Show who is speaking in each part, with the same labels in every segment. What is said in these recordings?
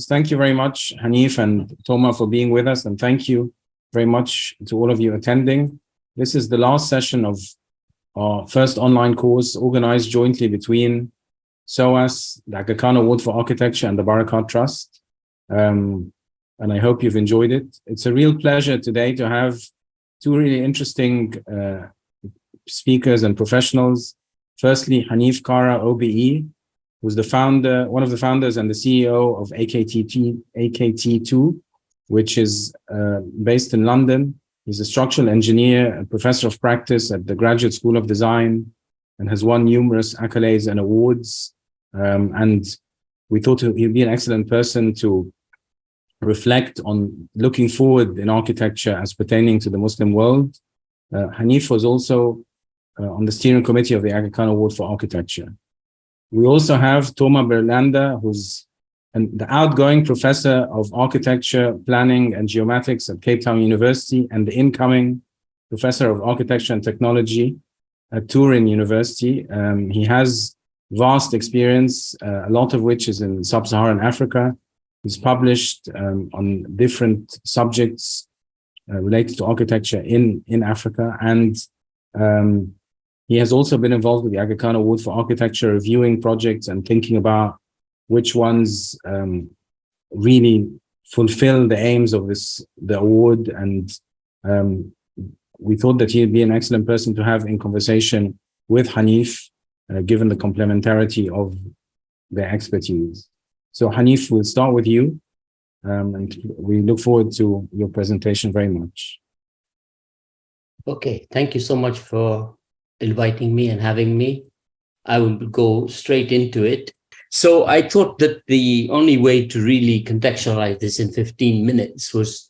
Speaker 1: Thank you very much, Hanif and Tomà, for being with us. And thank you very much to all of you attending. This is the last session of our first online course organized jointly between SOAS, the Aga Khan Award for Architecture, and the Barakat Trust. And I hope you've enjoyed it. It's a real pleasure today to have two really interesting speakers and professionals. Firstly, Hanif Kara, OBE, who's the founder, one of the founders and the CEO of AKT2, which is based in London. He's a structural engineer, a professor of practice at the Graduate School of Design, and has won numerous accolades and awards. And we thought he'd be an excellent person to reflect on looking forward in architecture as pertaining to the Muslim world. Hanif was also on the steering committee of the Aga Khan Award for Architecture. We also have Tomà Berlanda, who's the outgoing professor of architecture, planning, and geomatics at Cape Town University, and the incoming professor of architecture and technology at Turin University. He has vast experience, a lot of which is in sub-Saharan Africa. He's published on different subjects related to architecture in Africa, and he has also been involved with the Aga Khan Award for Architecture, reviewing projects and thinking about which ones really fulfill the aims of the award. And we thought that he'd be an excellent person to have in conversation with Hanif, given the complementarity of their expertise. So Hanif, we'll start with you, and we look forward to your presentation very much.
Speaker 2: Okay, thank you so much for inviting me and having me. I will go straight into it. So I thought that the only way to really contextualize this in 15 minutes was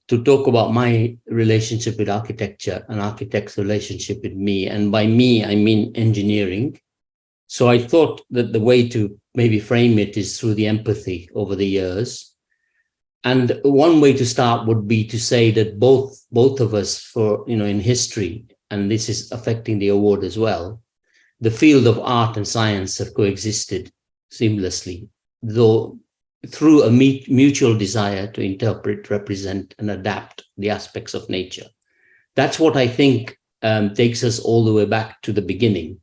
Speaker 2: to talk about my relationship with architecture and architect's relationship with me. And by me, I mean engineering. So I thought that the way to maybe frame it is through the empathy over the years. And one way to start would be to say that both of us, in history, and this is affecting the award as well, the field of art and science have coexisted seamlessly, though through a mutual desire to interpret, represent, and adapt the aspects of nature. That's what I think takes us all the way back to the beginning.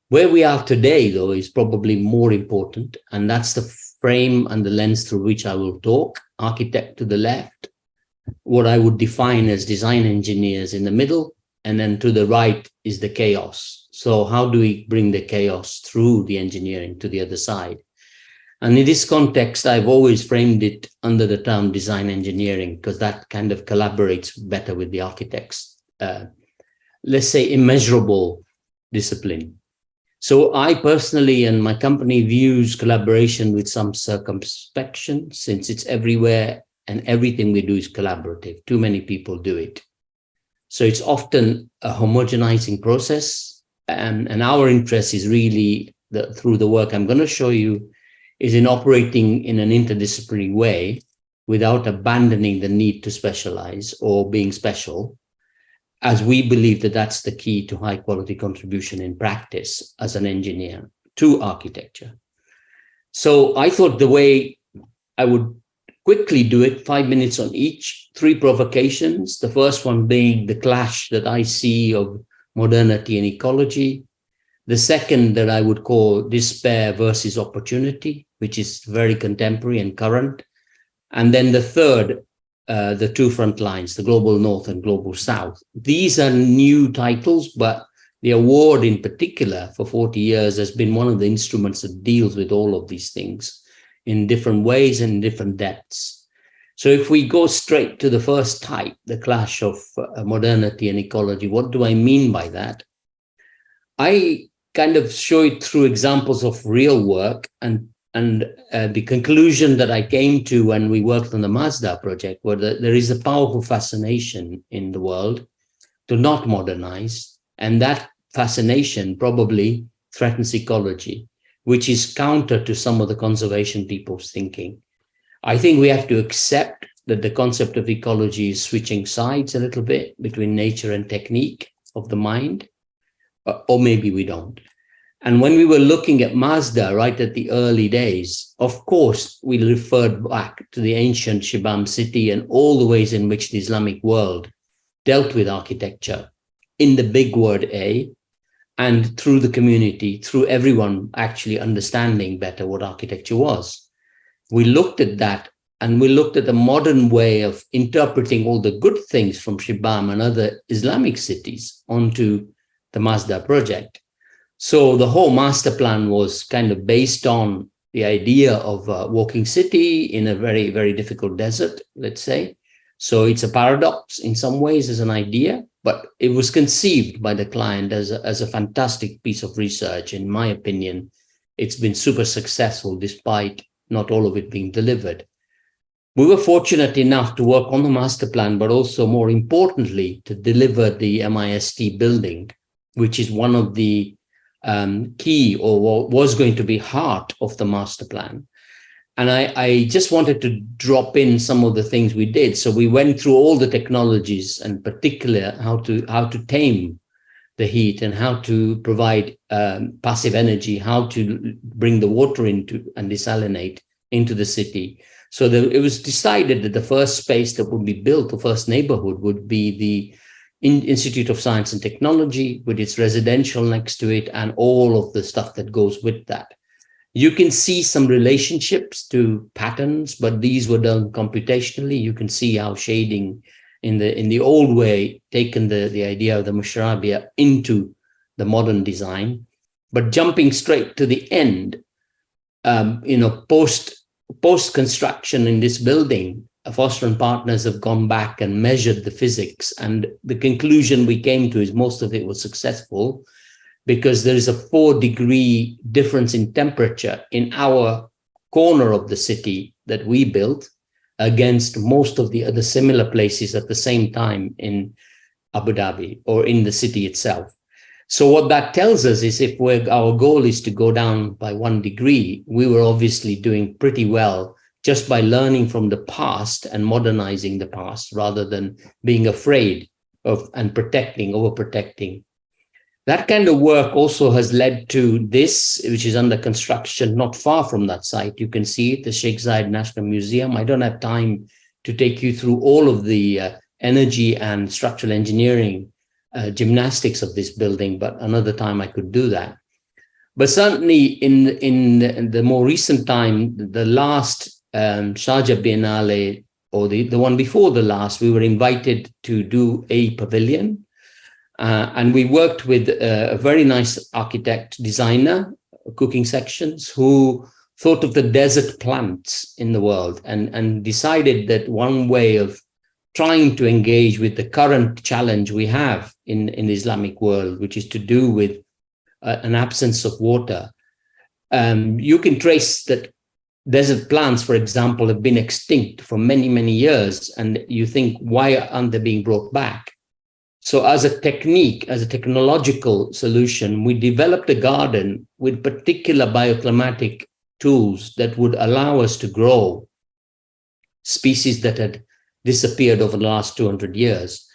Speaker 2: Where we are today, though, is probably more important, and that's the frame and the lens through which I will talk. Architect to the left, what I would define as design engineers in the middle, and then to the right is the chaos. So how do we bring the chaos through the engineering to the other side? And in this context, I've always framed it under the term design engineering, because that kind of collaborates better with the architect's, let's say, immeasurable discipline. So I personally and my company views collaboration with some circumspection, since it's everywhere and everything we do is collaborative. Too many people do it. So it's often a homogenizing process, and our interest is really, through the work I'm going to show you, is in operating in an interdisciplinary way without abandoning the need to specialize or being special, as we believe that that's the key to high quality contribution in practice as an engineer to architecture. So I thought the way I would quickly do it, 5 minutes on each, 3 provocations. The first one being the clash that I see of modernity and ecology. The second that I would call despair versus opportunity, which is very contemporary and current. And then the third, the 2 front lines, the global north and global south. These are new titles, but the award in particular for 40 years has been one of the instruments that deals with all of these things in different ways and different depths. So if we go straight to the first type, the clash of modernity and ecology, what do I mean by that? I kind of show it through examples of real work, and the conclusion that I came to when we worked on the Mazda project, where there is a powerful fascination in the world to not modernize, and that fascination probably threatens ecology, which is counter to some of the conservation people's thinking. I think we have to accept that the concept of ecology is switching sides a little bit between nature and technique of the mind, or maybe we don't. And when we were looking at Mazda right at the early days, of course, we referred back to the ancient Shibam city and all the ways in which the Islamic world dealt with architecture in the big word A, and through the community, through everyone actually understanding better what architecture was. We looked at that, and we looked at the modern way of interpreting all the good things from Shibam and other Islamic cities onto the Mazda project. So the whole master plan was kind of based on the idea of a walking city in a very, very difficult desert, let's say. So it's a paradox in some ways as an idea, but it was conceived by the client as a fantastic piece of research. In my opinion, it's been super successful despite not all of it being delivered. We were fortunate enough to work on the master plan, but also more importantly, to deliver the MIST building, which is one of the key, or was going to be heart of the master plan. And I just wanted to drop in some of the things we did. So we went through all the technologies, and particular how to tame the heat and how to provide passive energy, how to bring the water into and desalinate into the city. So it was decided that the first space that would be built, the first neighborhood, would be the Institute of Science and Technology, with its residential next to it and all of the stuff that goes with that. You can see some relationships to patterns, but these were done computationally. You can see how shading in the old way taken the idea of the Musharabia into the modern design. But jumping straight to the end, post construction in this building, Foster and Partners have gone back and measured the physics, and the conclusion we came to is most of it was successful, because there is a 4-degree difference in temperature in our corner of the city that we built against most of the other similar places at the same time in Abu Dhabi or in the city itself. So what that tells us is if our goal is to go down by 1 degree, we were obviously doing pretty well just by learning from the past and modernizing the past rather than being afraid of and overprotecting. That kind of work also has led to this, which is under construction not far from that site. You can see it, the Sheikh Zayed National Museum. I don't have time to take you through all of the energy and structural engineering gymnastics of this building, but another time I could do that. But certainly in the more recent time, the last Sharjah Biennale, or the one before the last, we were invited to do a pavilion. And we worked with a very nice architect, designer, cooking sections, who thought of the desert plants in the world and decided that one way of trying to engage with the current challenge we have in the Islamic world, which is to do with an absence of water. You can trace that desert plants, for example, have been extinct for many, many years. And you think, why aren't they being brought back? So as a technique, as a technological solution, we developed a garden with particular bioclimatic tools that would allow us to grow species that had disappeared over the last 200 years.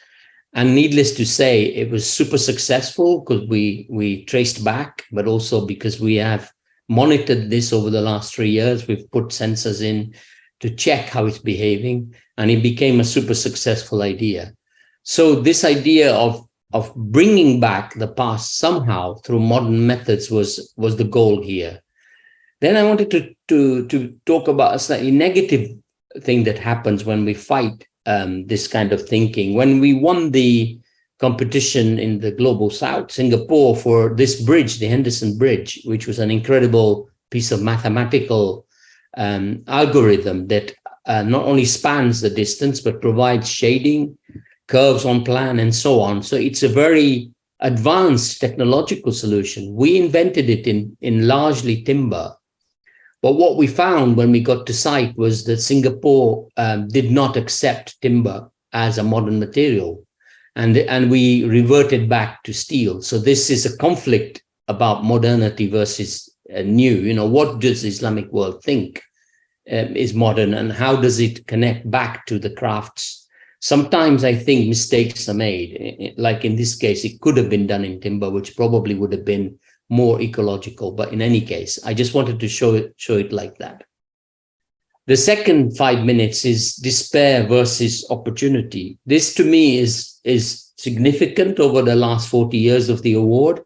Speaker 2: And needless to say, it was super successful because we traced back, but also because we have monitored this over the last 3 years. We've put sensors in to check how it's behaving, and it became a super successful idea. So this idea of bringing back the past somehow through modern methods was the goal here. Then I wanted to talk about a slightly negative thing that happens when we fight this kind of thinking. When we won the competition in the Global South, Singapore, for this bridge, the Henderson Bridge, which was an incredible piece of mathematical algorithm that not only spans the distance, but provides shading, curves on plan, and so on. So it's a very advanced technological solution. We invented it in largely timber. But what we found when we got to site was that Singapore did not accept timber as a modern material. And we reverted back to steel. So this is a conflict about modernity versus new. You know, what does the Islamic world think is modern, and how does it connect back to the crafts? Sometimes I think mistakes are made. Like in this case, it could have been done in timber, which probably would have been more ecological. But in any case, I just wanted to show it like that. The second 5 minutes is despair versus opportunity. This to me is significant over the last 40 years of the award.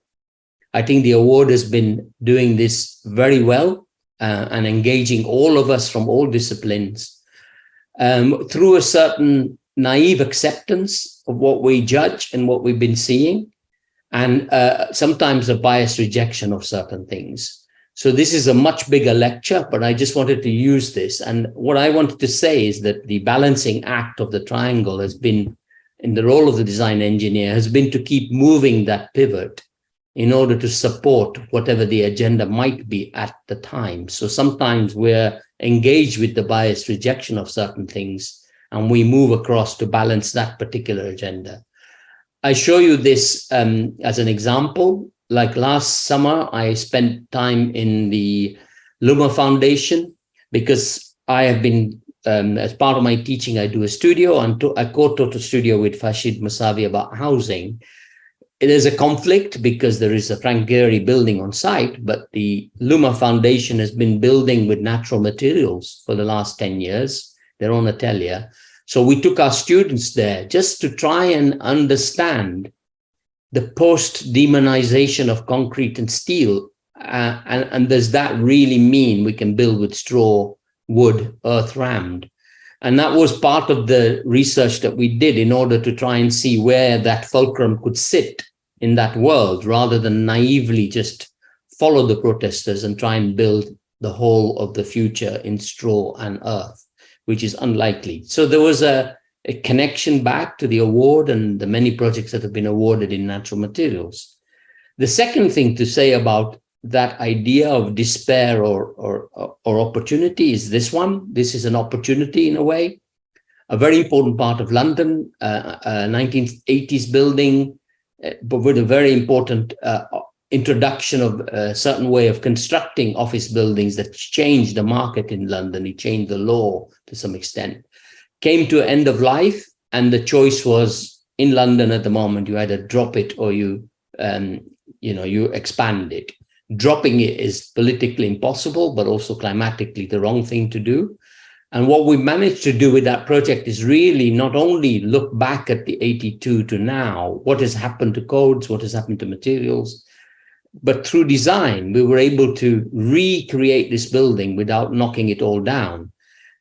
Speaker 2: I think the award has been doing this very well and engaging all of us from all disciplines through a certain naive acceptance of what we judge and what we've been seeing, and sometimes a biased rejection of certain things. So this is a much bigger lecture, but I just wanted to use this. And what I wanted to say is that the balancing act of the triangle has been, in the role of the design engineer, has been to keep moving that pivot in order to support whatever the agenda might be at the time. So sometimes we're engaged with the biased rejection of certain things, and we move across to balance that particular agenda. I show you this as an example. Like last summer, I spent time in the Luma Foundation because I have been, as part of my teaching, I do a studio, and I co-taught a studio with Fashid Musavi about housing. It is a conflict because there is a Frank Gehry building on site, but the Luma Foundation has been building with natural materials for the last 10 years, their own atelier. So we took our students there just to try and understand the post-demonization of concrete and steel. And does that really mean we can build with straw, wood, earth rammed? And that was part of the research that we did in order to try and see where that fulcrum could sit in that world, rather than naively just follow the protesters and try and build the whole of the future in straw and earth, which is unlikely. So there was a connection back to the award and the many projects that have been awarded in natural materials. The second thing to say about that idea of despair or opportunity is this one. This is an opportunity in a way. A very important part of London, 1980s building, but with a very important introduction of a certain way of constructing office buildings that changed the market in London. It changed the law to some extent. Came to end of life, and the choice was in London at the moment, you either drop it or you expand it. Dropping it is politically impossible, but also climatically the wrong thing to do. And what we managed to do with that project is really not only look back at the 82 to now, what has happened to codes, what has happened to materials, but through design, we were able to recreate this building without knocking it all down.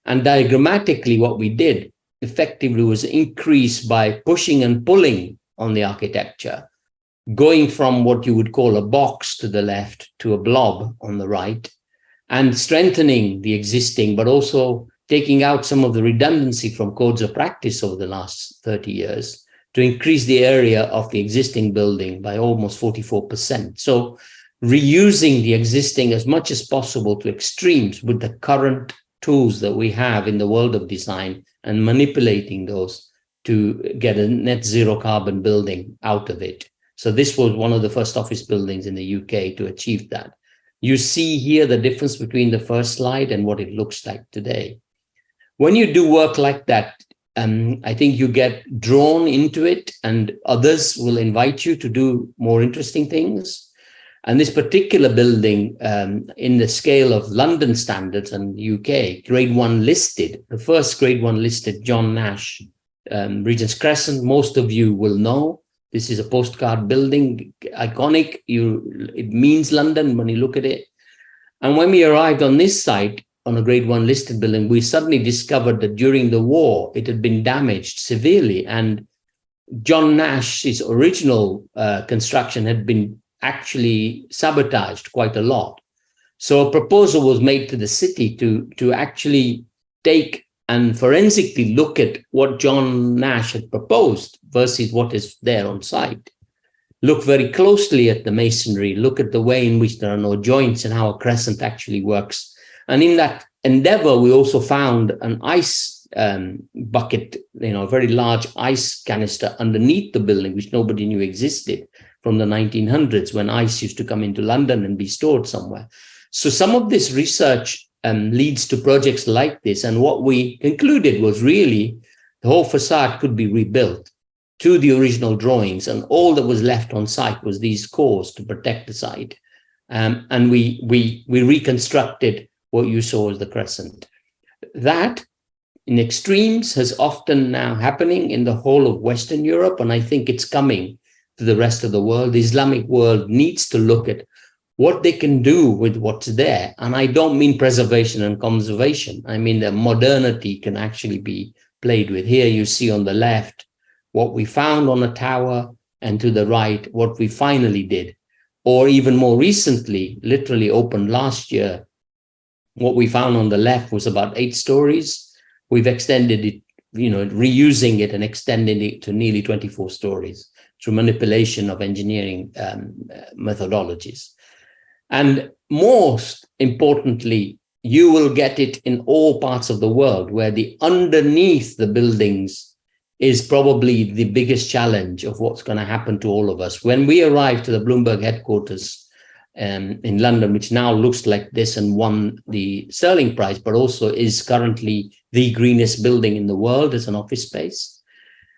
Speaker 2: And diagrammatically, what we did effectively was increase by pushing and pulling on the architecture, going from what you would call a box to the left to a blob on the right, and strengthening the existing, but also taking out some of the redundancy from codes of practice over the last 30 years to increase the area of the existing building by almost 44%. So reusing the existing as much as possible to extremes with the current tools that we have in the world of design, and manipulating those to get a net zero carbon building out of it. So this was one of the first office buildings in the UK to achieve that. You see here the difference between the first slide and what it looks like today. When you do work like that, I think you get drawn into it, and others will invite you to do more interesting things. And this particular building, in the scale of London standards and UK, grade 1 listed, the first grade 1 listed John Nash, Regent's Crescent, most of you will know. This is a postcard building, iconic. It means London when you look at it. And when we arrived on this site, on a grade 1 listed building, we suddenly discovered that during the war, it had been damaged severely. And John Nash's original construction had been actually sabotaged quite a lot. So a proposal was made to the city to actually take and forensically look at what John Nash had proposed versus what is there on site. Look very closely at the masonry, look at the way in which there are no joints and how a crescent actually works. And in that endeavor, we also found an ice bucket, a very large ice canister underneath the building, which nobody knew existed from the 1900s, when ice used to come into London and be stored somewhere. So some of this research leads to projects like this. And what we concluded was really the whole facade could be rebuilt to the original drawings. And all that was left on site was these cores to protect the site. And we reconstructed what you saw as the crescent. That, in extremes, has often now happening in the whole of Western Europe, and I think it's coming to the rest of the world. The Islamic world needs to look at what they can do with what's there. And I don't mean preservation and conservation. I mean that modernity can actually be played with. Here you see on the left what we found on a tower, and to the right what we finally did. Or even more recently, literally opened last year, what we found on the left was about 8 stories. We've extended it, reusing it and extending it to nearly 24 stories through manipulation of engineering methodologies. And most importantly, you will get it in all parts of the world, where the underneath the buildings is probably the biggest challenge of what's going to happen to all of us. When we arrived to the Bloomberg headquarters in London, which now looks like this and won the Sterling Prize, but also is currently the greenest building in the world as an office space,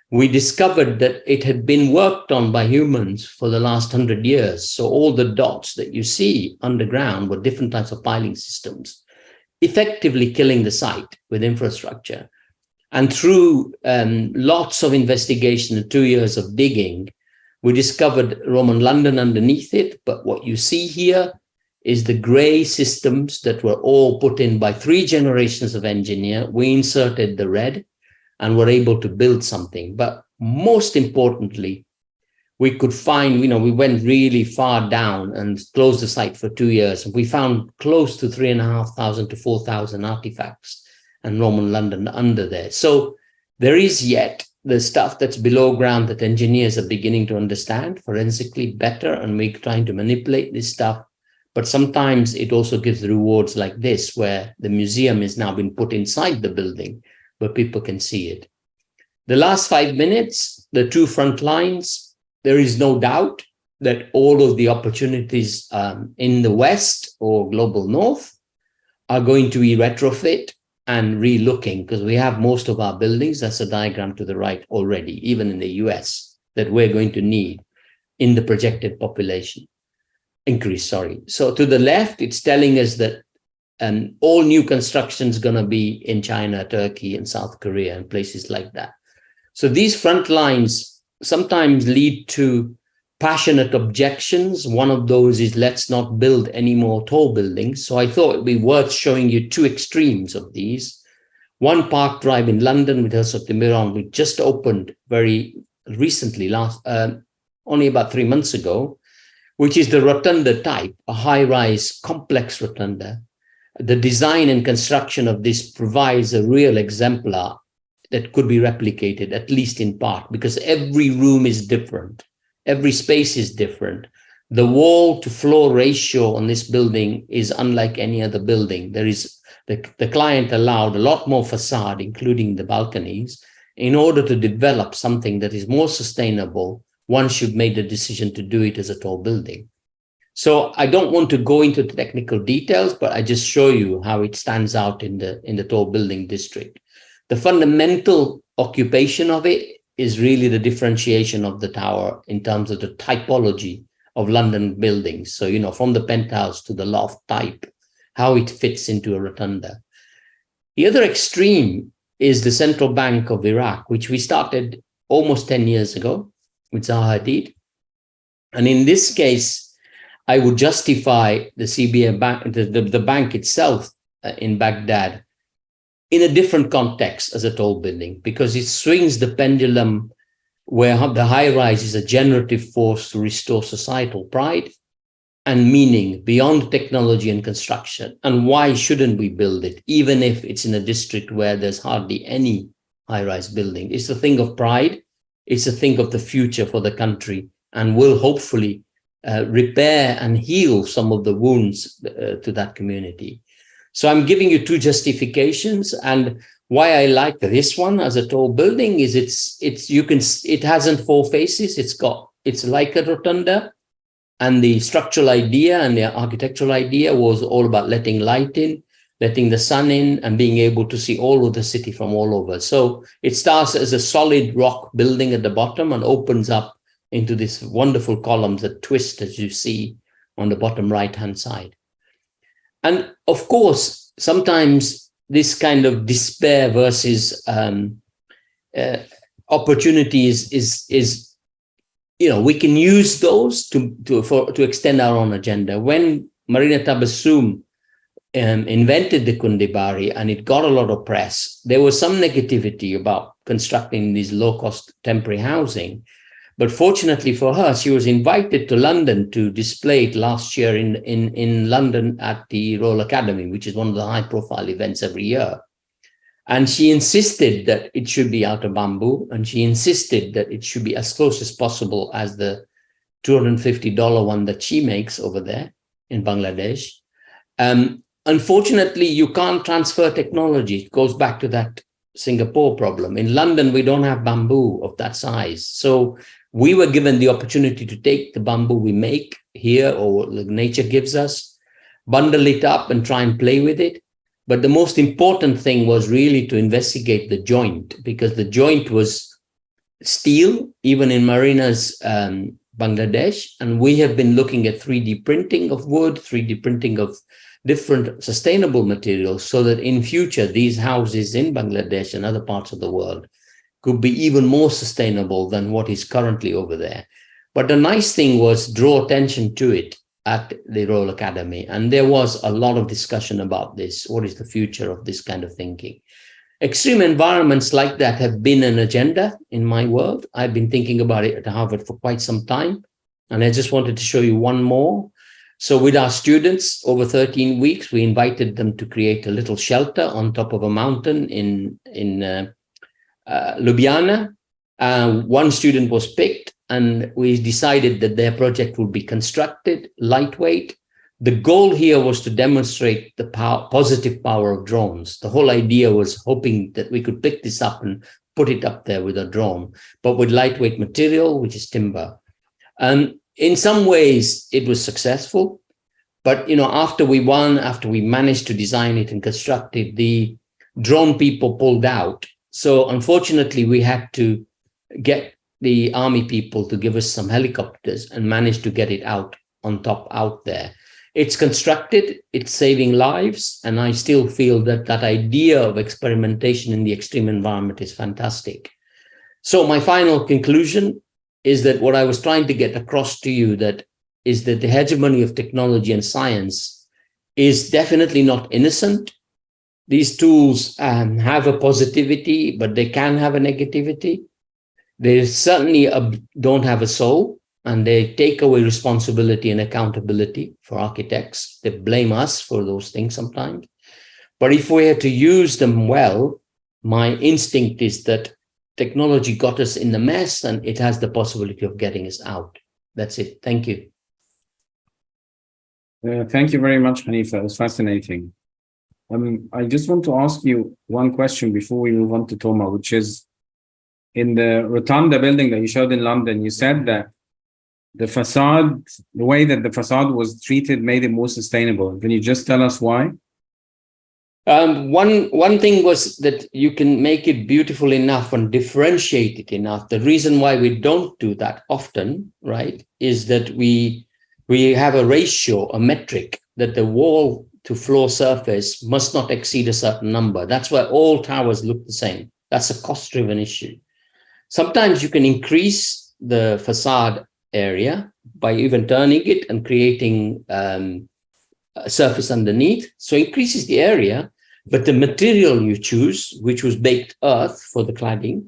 Speaker 2: we discovered that it had been worked on by humans for the last 100 years. So all the dots that you see underground were different types of piling systems, effectively killing the site with infrastructure. And through lots of investigation and 2 years of digging, we discovered Roman London underneath it. But what you see here is the gray systems that were all put in by 3 generations of engineer. We inserted the red and were able to build something. But most importantly, we could find, we went really far down and closed the site for 2 years. And we found close to 3,500 to 4,000 artifacts and Roman London under there. So there is yet the stuff that's below ground that engineers are beginning to understand forensically better, and we're trying to manipulate this stuff. But sometimes it also gives rewards like this, where the museum is now been put inside the building, where people can see it. The last 5 minutes, the 2 front lines, there is no doubt that all of the opportunities in the West or global North are going to be retrofit and re-looking, because we have most of our buildings, that's a diagram to the right already, even in the US, that we're going to need in the projected population increase, So to the left, it's telling us that all new construction is going to be in China, Turkey, and South Korea, and places like that. So these front lines sometimes lead to passionate objections. One of those is, let's not build any more tall buildings. So I thought it'd be worth showing you 2 extremes of these. One, Park Drive in London with House of the Miron, we just opened very recently, only about 3 months ago, which is the rotunda type, a high-rise complex rotunda. The design and construction of this provides a real exemplar that could be replicated, at least in part, because every room is different. Every space is different. The wall to floor ratio on this building is unlike any other building. There is the client allowed a lot more facade, including the balconies, in order to develop something that is more sustainable once you've made the decision to do it as a tall building. So I don't want to go into the technical details, but I just show you how it stands out in the tall building district. The fundamental occupation of it is really the differentiation of the tower in terms of the typology of London buildings. So, from the penthouse to the loft type, how it fits into a rotunda. The other extreme is the Central Bank of Iraq, which we started almost 10 years ago with Zaha Hadid. And in this case, I would justify the CBA bank, the bank itself in Baghdad, in a different context as a tall building, because it swings the pendulum where the high rise is a generative force to restore societal pride and meaning beyond technology and construction. And why shouldn't we build it, even if it's in a district where there's hardly any high rise building? It's a thing of pride. It's a thing of the future for the country, and will hopefully repair and heal some of the wounds to that community. So I'm giving you 2 justifications, and why I like this one as a tall building is it hasn't 4 faces. It's like a rotunda, and the structural idea and the architectural idea was all about letting light in, letting the sun in, and being able to see all of the city from all over. So it starts as a solid rock building at the bottom and opens up into these wonderful columns that twist, as you see, on the bottom right-hand side. And of course, sometimes this kind of despair versus opportunities is we can use those to extend our own agenda. When Marina Tabassum invented the Kundibari and it got a lot of press, there was some negativity about constructing these low-cost temporary housing. But fortunately for her, she was invited to London to display it last year in London at the Royal Academy, which is one of the high-profile events every year. And she insisted that it should be out of bamboo, and she insisted that it should be as close as possible as the $250 one that she makes over there in Bangladesh. Unfortunately, you can't transfer technology. It goes back to that Singapore problem. In London, we don't have bamboo of that size. So we were given the opportunity to take the bamboo we make here, or nature gives us, bundle it up and try and play with it. But the most important thing was really to investigate the joint, because the joint was steel, even in Marina's Bangladesh. And we have been looking at 3D printing of wood, 3D printing of different sustainable materials, so that in future, these houses in Bangladesh and other parts of the world could be even more sustainable than what is currently over there. But the nice thing was draw attention to it at the Royal Academy. And there was a lot of discussion about this. What is the future of this kind of thinking? Extreme environments like that have been an agenda in my world. I've been thinking about it at Harvard for quite some time. And I just wanted to show you one more. So with our students, over 13 weeks, we invited them to create a little shelter on top of a mountain in Ljubljana. One student was picked, and we decided that their project would be constructed, lightweight. The goal here was to demonstrate the positive power of drones. The whole idea was hoping that we could pick this up and put it up there with a drone, but with lightweight material, which is timber. In some ways, it was successful. But after we managed to design it and construct it, the drone people pulled out. So unfortunately, we had to get the army people to give us some helicopters and managed to get it out there. It's constructed, it's saving lives. And I still feel that that idea of experimentation in the extreme environment is fantastic. So my final conclusion is that what I was trying to get across to you is that the hegemony of technology and science is definitely not innocent. These tools have a positivity, but they can have a negativity. They certainly don't have a soul, and they take away responsibility and accountability for architects. They blame us for those things sometimes. But if we are to use them well, my instinct is that technology got us in the mess, and it has the possibility of getting us out. That's it. Thank you.
Speaker 1: Thank you very much, Hanif. It was fascinating. I just want to ask you one question before we move on to Tomà, which is, in the Rotunda building that you showed in London, you said that the facade, the way that the facade was treated made it more sustainable. Can you just tell us why?
Speaker 2: One thing was that you can make it beautiful enough and differentiate it enough. The reason why we don't do that often, right, is that we have a ratio, a metric, that the wall to floor surface must not exceed a certain number. That's why all towers look the same. That's a cost-driven issue. Sometimes you can increase the facade area by even turning it and creating a surface underneath. So it increases the area, but the material you choose, which was baked earth for the cladding,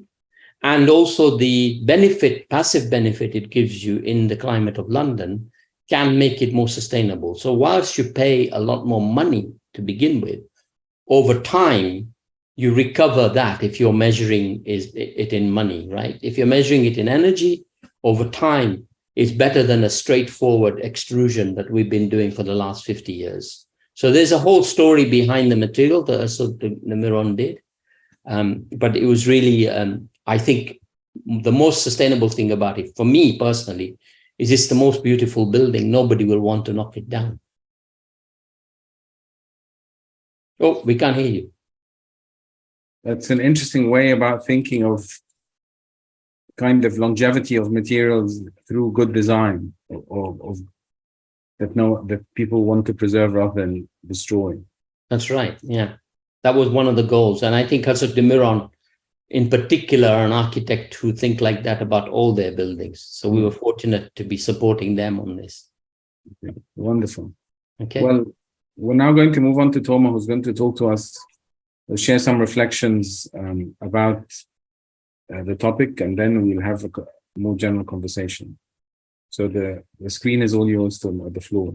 Speaker 2: and also the benefit, passive benefit it gives you in the climate of London, can make it more sustainable. So whilst you pay a lot more money to begin with, over time, you recover that if you're measuring it in money, right? If you're measuring it in energy, over time, it's better than a straightforward extrusion that we've been doing for the last 50 years. So there's a whole story behind the material that the Miron did. But it was really, I think, the most sustainable thing about it, for me personally, is it's the most beautiful building. Nobody will want to knock it down. Oh, we can't hear you.
Speaker 1: That's an interesting way about thinking of kind of longevity of materials through good design, of that people want to preserve rather than destroy.
Speaker 2: That's right. Yeah, that was one of the goals, and I think also Demiron, in particular, are an architect who think like that about all their buildings. So we were fortunate to be supporting them on this.
Speaker 1: Okay. Wonderful.
Speaker 2: Okay.
Speaker 1: Well, we're now going to move on to Tomà, who's going to talk to us, share some reflections about the topic, and then we'll have a more general conversation. So the screen is all yours, Tomà, the floor.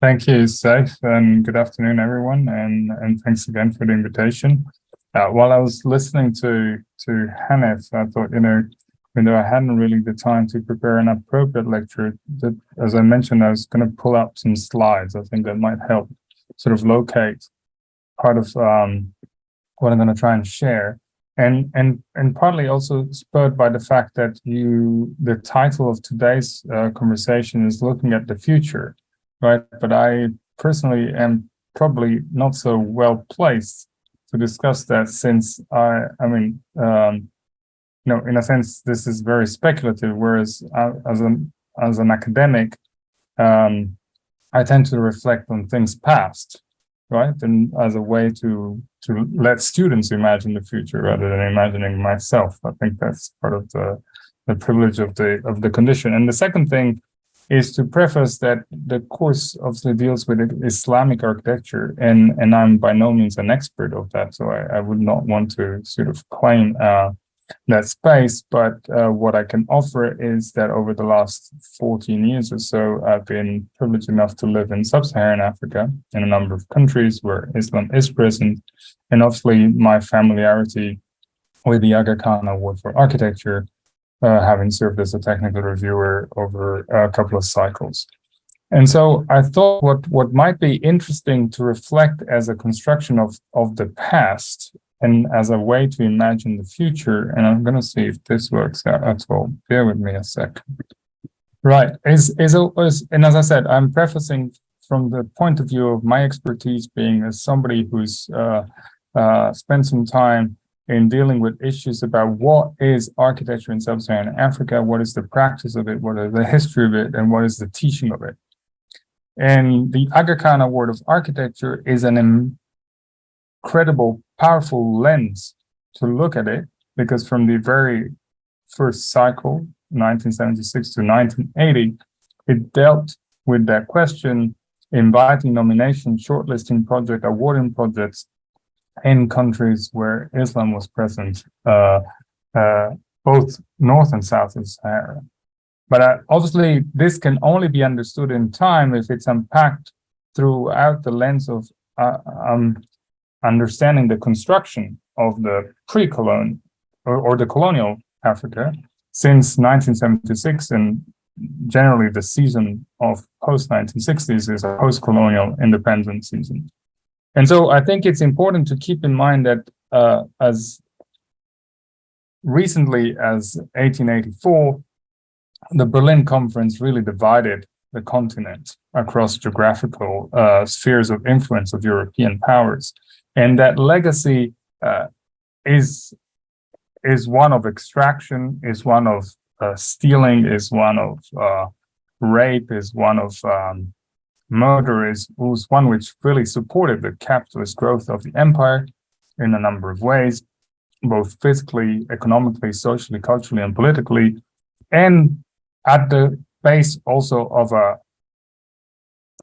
Speaker 3: Thank you, Saif, and good afternoon, everyone, and thanks again for the invitation. While I was listening to Hanif, I thought, even though I hadn't really the time to prepare an appropriate lecture, that, as I mentioned, I was going to pull up some slides. I think that might help sort of locate part of what I'm going to try and share. And partly also spurred by the fact that the title of today's conversation is looking at the future, right? But I personally am probably not so well placed to discuss that, since in a sense, this is very speculative. Whereas as an academic, I tend to reflect on things past, right? And as a way to let students imagine the future rather than imagining myself. I think that's part of the privilege of the condition. And the second thing is to preface that the course obviously deals with Islamic architecture, and I'm by no means an expert of that, so I would not want to sort of claim that space. But what I can offer is that over the last 14 years or so, I've been privileged enough to live in sub-Saharan Africa in a number of countries where Islam is present, and obviously my familiarity with the Aga Khan Award for Architecture, having served as a technical reviewer over a couple of cycles. And so I thought what might be interesting to reflect as a construction of the past and as a way to imagine the future, and I'm going to see if this works out at all. Bear with me a sec. Right, and as I said, I'm prefacing from the point of view of my expertise being as somebody who's spent some time in dealing with issues about what is architecture in sub-Saharan Africa, what is the practice of it, what is the history of it, and what is the teaching of it. And the Aga Khan Award of Architecture is an incredible, powerful lens to look at it, because from the very first cycle, 1976 to 1980, it dealt with that question, inviting nomination, shortlisting project, awarding projects in countries where Islam was present, both north and south of Sahara. But obviously, this can only be understood in time if it's unpacked throughout the lens of understanding the construction of the pre-colonial or the colonial Africa since 1976, and generally the season of post-1960s is a post-colonial independent season. And so I think it's important to keep in mind that as recently as 1884, the Berlin Conference really divided the continent across geographical spheres of influence of European powers. And that legacy is one of extraction, is one of stealing, is one of rape, is one of murder, was one which really supported the capitalist growth of the empire in a number of ways, both physically, economically, socially, culturally, and politically, and at the base also of a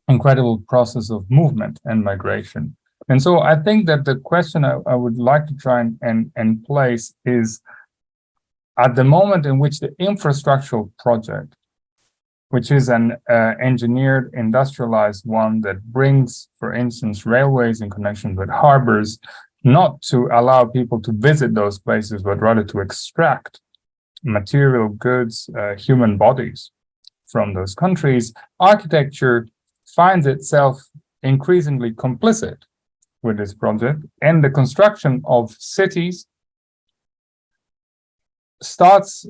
Speaker 3: incredible process of movement and migration. And so I think that the question I would like to try and place is, at the moment in which the infrastructural project, which is an engineered, industrialized one that brings, for instance, railways in connection with harbors, not to allow people to visit those places, but rather to extract material goods, human bodies from those countries, architecture finds itself increasingly complicit with this project, and the construction of cities starts,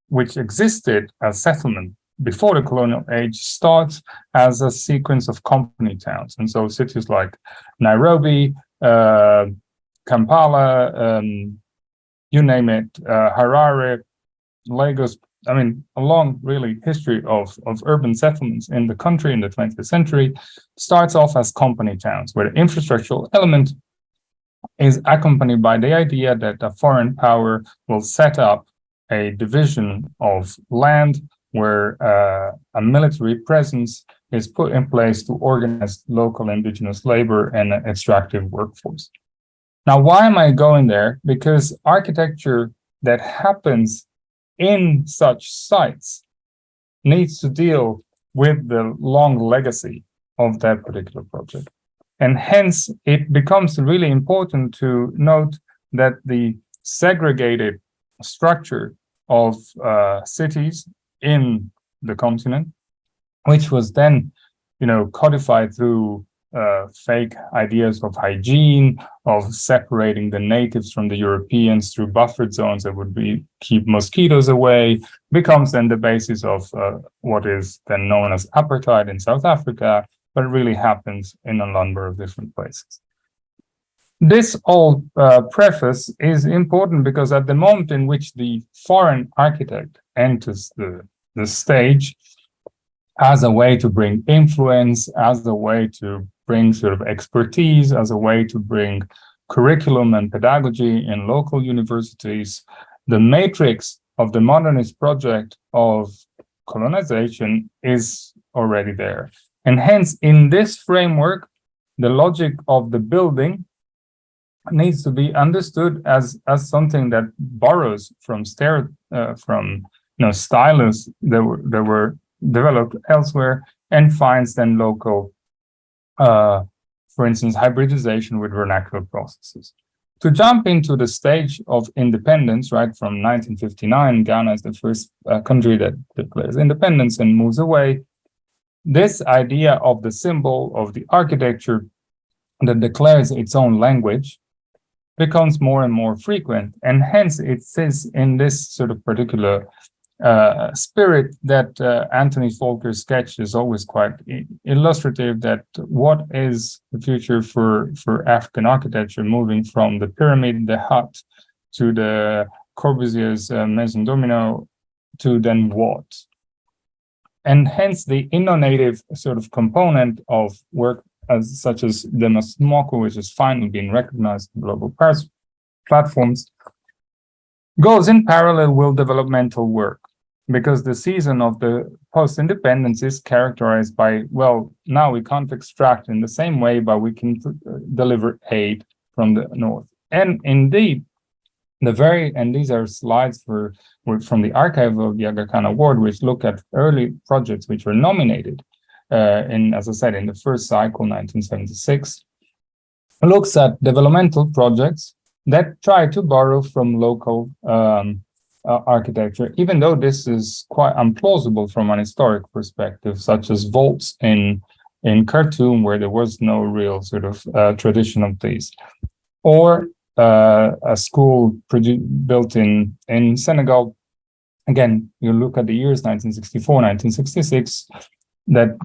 Speaker 3: which existed as settlement before the colonial age, starts as a sequence of company towns. And so cities like Nairobi, Kampala, you name it, Harare, Lagos, I mean, a long, really, history of urban settlements in the country in the 20th century starts off as company towns, where the infrastructural element is accompanied by the idea that a foreign power will set up a division of land where a military presence is put in place to organize local indigenous labor and an extractive workforce. Now, why am I going there? Because architecture that happens in such sites needs to deal with the long legacy of that particular project. And hence, it becomes really important to note that the segregated structure of cities in the continent, which was then, codified through fake ideas of hygiene, of separating the natives from the Europeans through buffered zones that would keep mosquitoes away, becomes then the basis of what is then known as apartheid in South Africa, but it really happens in a number of different places. This all preface is important because at the moment in which the foreign architect enters the stage as a way to bring influence, as a way to bring sort of expertise, as a way to bring curriculum and pedagogy in local universities, the matrix of the modernist project of colonization is already there. And hence, in this framework, the logic of the building needs to be understood as something that borrows from styles that were developed elsewhere and finds then local, for instance, hybridization with vernacular processes. To jump into the stage of independence, right, from 1959, Ghana is the first country that declares independence and moves away. This idea of the symbol of the architecture that declares its own language becomes more and more frequent. And hence it says in this sort of particular spirit that Anthony Folker's sketch is always quite illustrative, that what is the future for African architecture moving from the pyramid, the hut, to the Corbusier's Maison Domino, to then what? And hence the innovative sort of component of work such as the Masmoko, which has finally been recognized in global platforms, goes in parallel with developmental work, because the season of the post-independence is characterized by, well, now we can't extract in the same way, but we can deliver aid from the north. And indeed, and these are slides from the archive of the Aga Khan Award, which look at early projects which were nominated as I said, in the first cycle, 1976, looks at developmental projects that try to borrow from local architecture, even though this is quite implausible from an historic perspective, such as vaults in Khartoum, where there was no real sort of tradition of these, or a school built in Senegal. Again, you look at the years 1964, 1966, that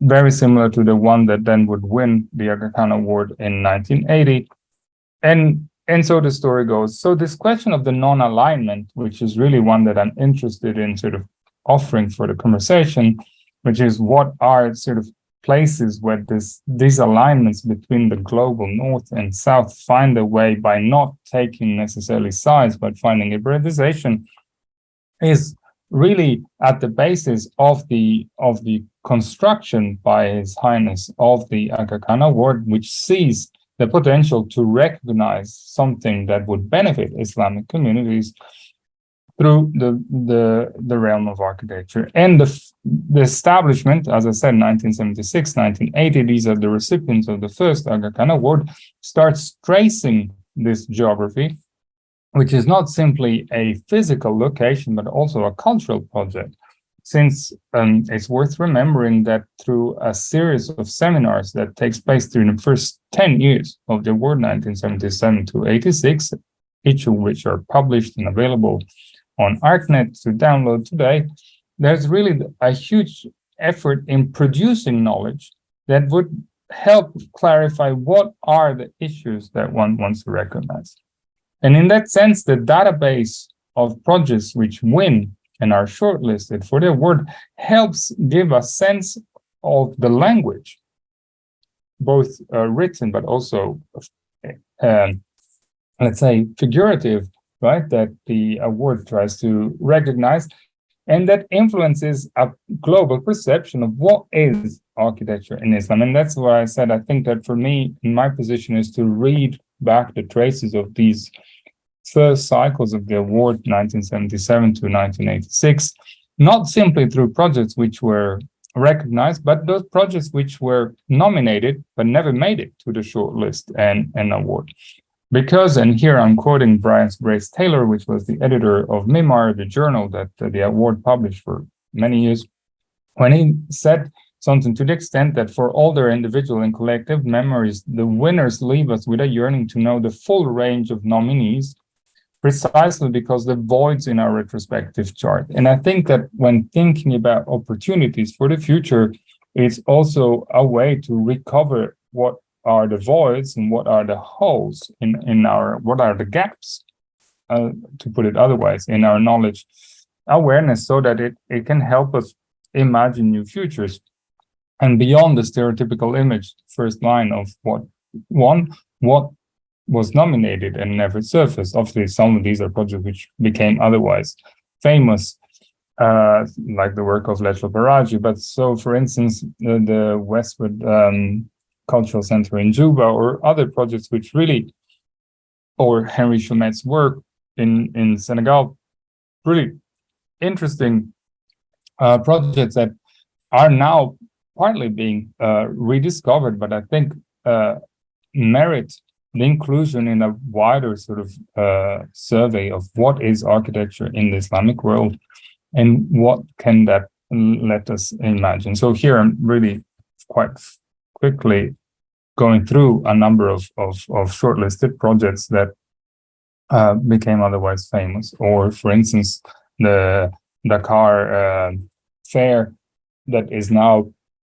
Speaker 3: very similar to the one that then would win the Aga Khan Award in 1980. And so the story goes. So this question of the non-alignment, which is really one that I'm interested in sort of offering for the conversation, which is what are sort of places where these alignments between the global north and south find a way by not taking necessarily sides, but finding hybridization, is really at the basis of the construction by His Highness of the Aga Khan Award, which sees the potential to recognize something that would benefit Islamic communities through the realm of architecture. And the establishment, as I said, 1976, 1980, these are the recipients of the first Aga Khan Award, starts tracing this geography, which is not simply a physical location, but also a cultural project. Since it's worth remembering that through a series of seminars that takes place during the first 10 years of the award, 1977 to 86, each of which are published and available on ArcNet to download today, there's really a huge effort in producing knowledge that would help clarify what are the issues that one wants to recognize. And in that sense, the database of projects which win and are shortlisted for the award helps give a sense of the language, both written but also, let's say, figurative, right, that the award tries to recognize, and that influences a global perception of what is architecture in Islam. And that's why I said, I think that for me, in my position, is to read back the traces of these first cycles of the award, 1977 to 1986, not simply through projects which were recognized, but those projects which were nominated but never made it to the shortlist and award. Because, and here I'm quoting Brian Brace Taylor, which was the editor of Mimar, the journal that the award published for many years, when he said something to the extent that for all their individual and collective memories, the winners leave us with a yearning to know the full range of nominees, precisely because the voids in our retrospective chart. And I think that when thinking about opportunities for the future, it's also a way to recover what are the voids and what are the holes in our, what are the gaps, to put it otherwise, in our knowledge awareness, so that it can help us imagine new futures. And beyond the stereotypical image, first line of what was nominated and never surfaced. Obviously, some of these are projects which became otherwise famous, like the work of Lecce Baraji. But so, for instance, the Westwood Cultural Center in Juba, or other projects which really, or Henry Chaumet's work in Senegal, really interesting projects that are now partly being rediscovered, but I think merit the inclusion in a wider sort of survey of what is architecture in the Islamic world and what can that let us imagine. So here I'm really quite quickly going through a number of shortlisted projects that became otherwise famous, or for instance, the Dakar Fair that is now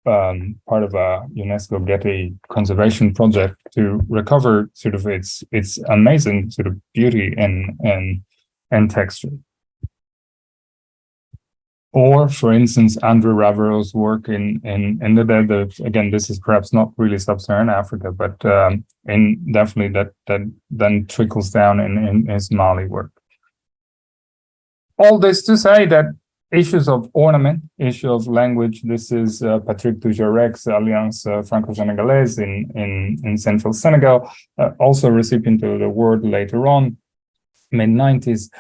Speaker 3: part of a UNESCO Getty conservation project to recover sort of its amazing sort of beauty and texture. Or, for instance, Andrew Ravero's work in the desert. Again, this is perhaps not really sub-Saharan Africa, but definitely that then trickles down in his Mali work. All this to say that issues of ornament, issue of language. This is Patrick Dujarec's Alliance Franco-Senegalaise in central Senegal, also recipient of the award later on, mid-90s.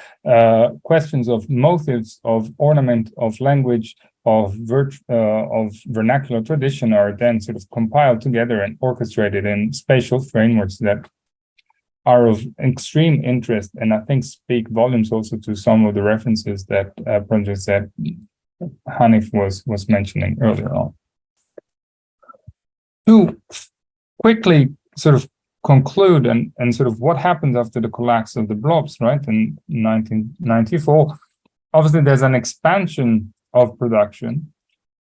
Speaker 3: Questions of motives, of ornament, of language, of vernacular tradition are then sort of compiled together and orchestrated in spatial frameworks that are of extreme interest, and I think speak volumes also to some of the references that projects that Hanif was mentioning earlier on. To quickly sort of conclude and sort of what happened after the collapse of the blobs, right, in 1994, obviously there's an expansion of production,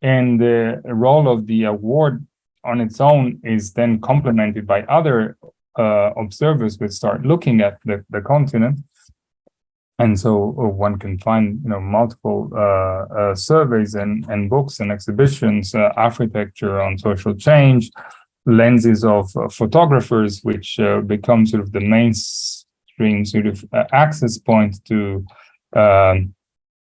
Speaker 3: and the role of the award on its own is then complemented by other observers will start looking at the continent, and so one can find multiple surveys and books and exhibitions, architecture on social change, lenses of photographers, which become sort of the mainstream sort of access point to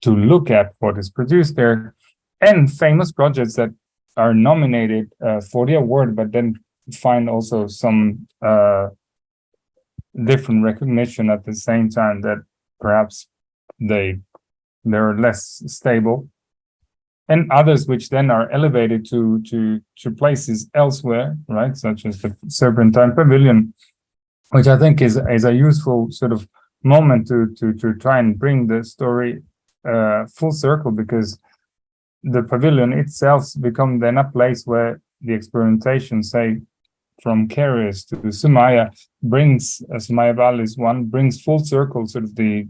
Speaker 3: look at what is produced there, and famous projects that are nominated for the award, but then find also some different recognition at the same time, that perhaps they're less stable, and others which then are elevated to places elsewhere, right, such as the Serpentine Pavilion, which I think is a useful sort of moment to try and bring the story full circle, because the pavilion itself become then a place where the experimentation, say, from Keres to Sumaya, brings Sumaya Valley is one, brings full circle sort of the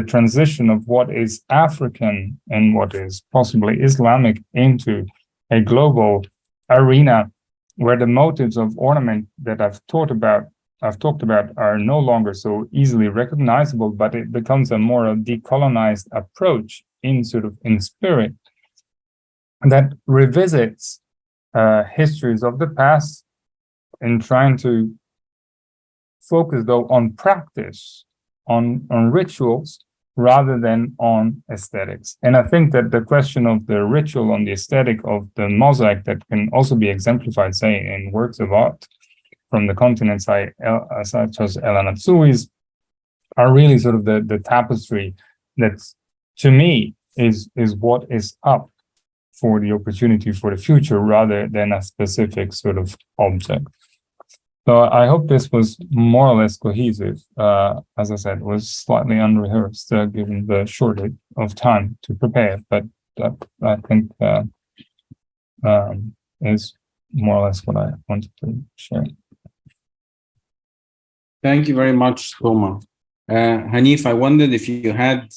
Speaker 3: transition of what is African and what is possibly Islamic into a global arena, where the motives of ornament that I've taught about I've talked about are no longer so easily recognizable, but it becomes a more decolonized approach in spirit that revisits histories of the past in trying to focus though on practice, on rituals, rather than on aesthetics. And I think that the question of the ritual on the aesthetic of the mosaic that can also be exemplified, say, in works of art from the continents such as Elena Tsui's, are really sort of the tapestry that, to me, is what is up for the opportunity for the future rather than a specific sort of object. So I hope this was more or less cohesive. As I said, it was slightly unrehearsed given the shortage of time to prepare, but that, I think is more or less what I wanted to share.
Speaker 1: Thank you very much, Tomà. Hanif, I wondered if you had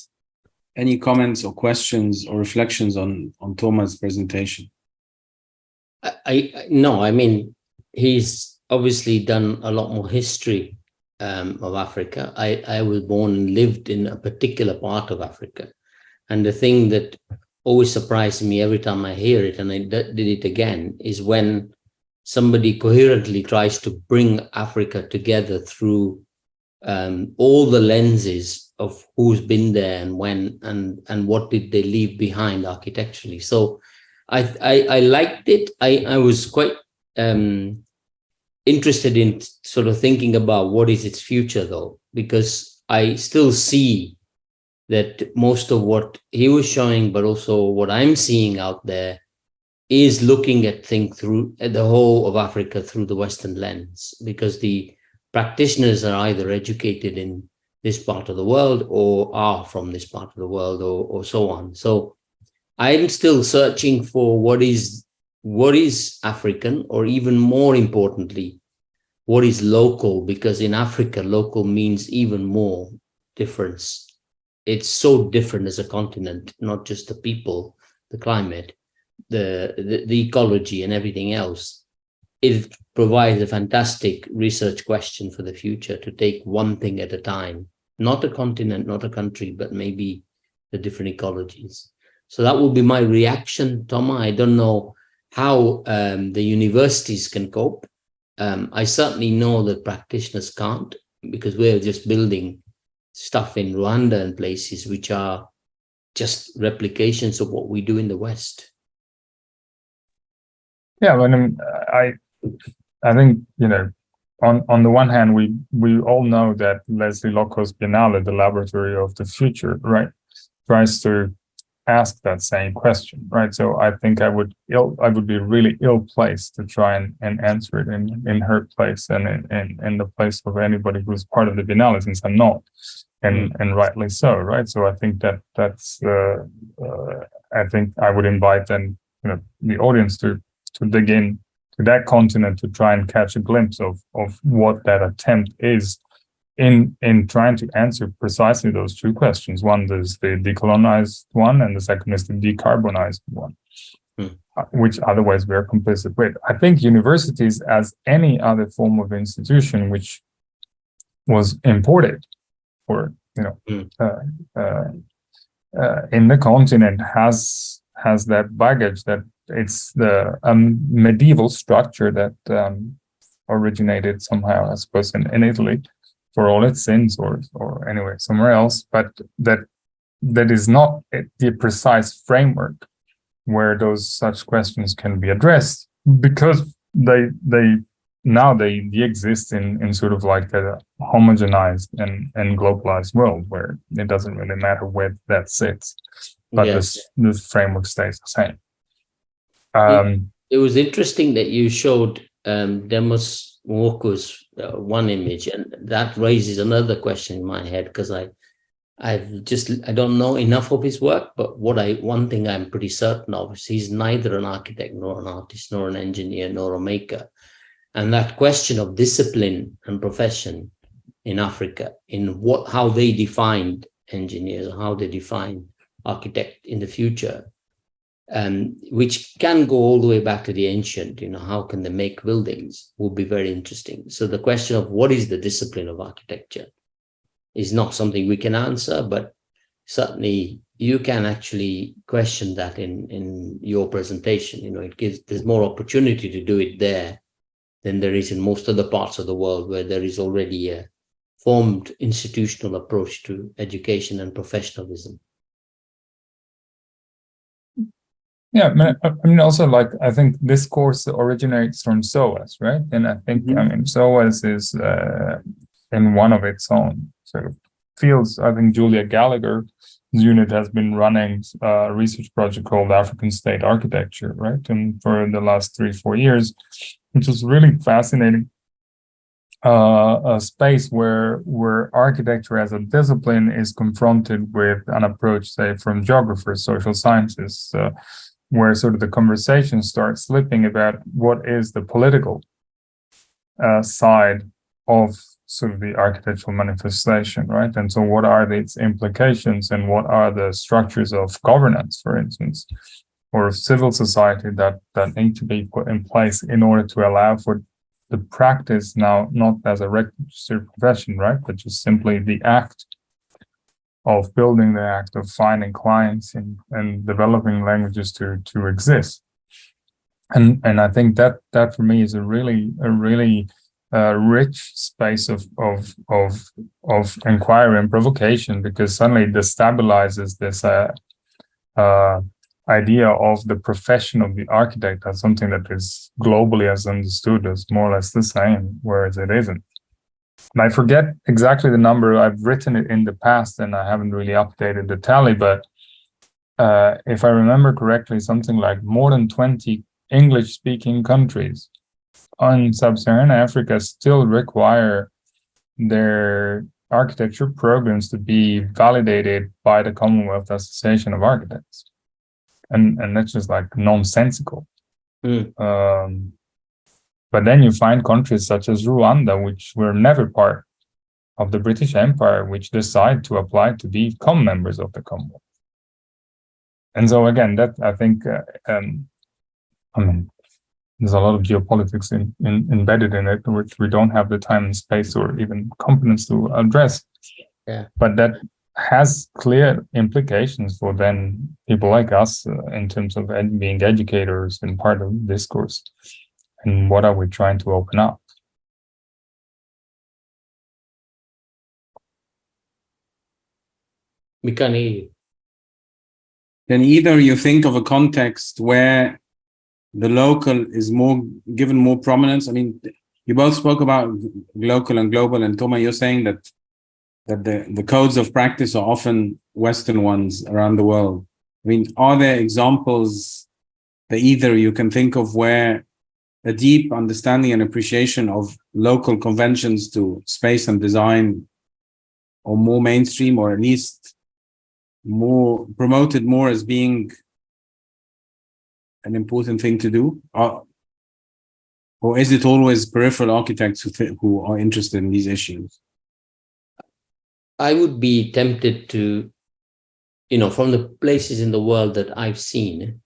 Speaker 1: any comments or questions or reflections on Tomà's presentation.
Speaker 2: No, I mean, he's obviously done a lot more history of Africa. I was born and lived in a particular part of Africa. And the thing that always surprises me every time I hear it, and I did it again, is when somebody coherently tries to bring Africa together through all the lenses of who's been there and when and what did they leave behind architecturally. So I liked it. I was quite interested in sort of thinking about what is its future, though, because I still see that most of what he was showing, but also what I'm seeing out there, is looking at things through the whole of Africa through the Western lens, because the practitioners are either educated in this part of the world or are from this part of the world or so on. So I'm still searching for what is African, or even more importantly, what is local, because in Africa, local means even more difference. It's so different as a continent, not just the people, the climate, the ecology and everything else. It provides a fantastic research question for the future, to take one thing at a time, not a continent, not a country, but maybe the different ecologies. So that will be my reaction, Tomà. I don't know how the universities can cope. I certainly know that practitioners can't, because we're just building stuff in Rwanda and places which are just replications of what we do in the West.
Speaker 3: Yeah, I think, you know, on the one hand, we all know that Leslie Locke's Biennale, the laboratory of the future, right, tries to ask that same question, right? So I think I would be really ill-placed to try and answer it in her place and in the place of anybody who's part of the Biennale, since I'm not, and rightly so, right? So I think that's I think I would invite then, you know, the audience to dig in to that continent to try and catch a glimpse of what that attempt is in trying to answer precisely those two questions. One is the decolonized one, and the second is the decarbonized one, which otherwise we're complicit with. I think universities, as any other form of institution which was imported, or you know, in the continent, has that baggage, that it's the medieval structure that originated somehow, I suppose, in Italy, for all its sins, or anyway somewhere else, but that is not the precise framework where those such questions can be addressed, because they exist in sort of like a homogenized and globalized world where it doesn't really matter where that sits, but yes, the framework stays the same.
Speaker 2: It was interesting that you showed Demos Mwoko's one image, and that raises another question in my head, because I don't know enough of his work, but one thing I'm pretty certain of is he's neither an architect nor an artist nor an engineer nor a maker. And that question of discipline and profession in Africa, in how they defined engineers, how they define architect in the future, which can go all the way back to the ancient, how can they make buildings, will be very interesting. So the question of what is the discipline of architecture is not something we can answer, but certainly you can actually question that in your presentation. There's more opportunity to do it there than there is in most other parts of the world, where there is already a formed institutional approach to education and professionalism.
Speaker 3: Yeah, I mean, also, like, I think this course originates from SOAS, right? And I think, I mean, SOAS is in one of its own sort of fields. I think Julia Gallagher's unit has been running a research project called African State Architecture, right? And for the last 3-4 years, which was really fascinating. A space where architecture as a discipline is confronted with an approach, say, from geographers, social sciences, where sort of the conversation starts slipping about what is the political side of sort of the architectural manifestation, right? And so what are its implications, and what are the structures of governance, for instance, or of civil society that need to be put in place in order to allow for the practice, now not as a registered profession, right, but just simply the act of building, the act of finding clients and developing languages to exist. And I think that for me is a really rich space of inquiry and provocation, because suddenly it destabilizes this idea of the profession of the architect as something that is globally as understood as more or less the same, whereas it isn't. And I forget exactly the number. I've written it in the past and I haven't really updated the tally, but if I remember correctly, something like more than 20 English-speaking countries on sub-Saharan Africa still require their architecture programs to be validated by the Commonwealth Association of Architects. And that's just like nonsensical. But then you find countries such as Rwanda, which were never part of the British Empire, which decide to apply to become members of the Commonwealth. And so again, that I think, I mean, there's a lot of geopolitics embedded in it, which we don't have the time and space or even competence to address.
Speaker 2: Yeah.
Speaker 3: But that has clear implications for then people like us in terms of being educators and part of discourse. And what are we trying to open up?
Speaker 2: We can hear you.
Speaker 1: Then either you think of a context where the local is given more prominence. I mean, you both spoke about local and global, and Tomà, you're saying that the codes of practice are often Western ones around the world. I mean, are there examples that either you can think of where a deep understanding and appreciation of local conventions to space and design are more mainstream, or at least more promoted more as being an important thing to do? Or is it always peripheral architects who are interested in these issues?
Speaker 2: I would be tempted to, from the places in the world that I've seen,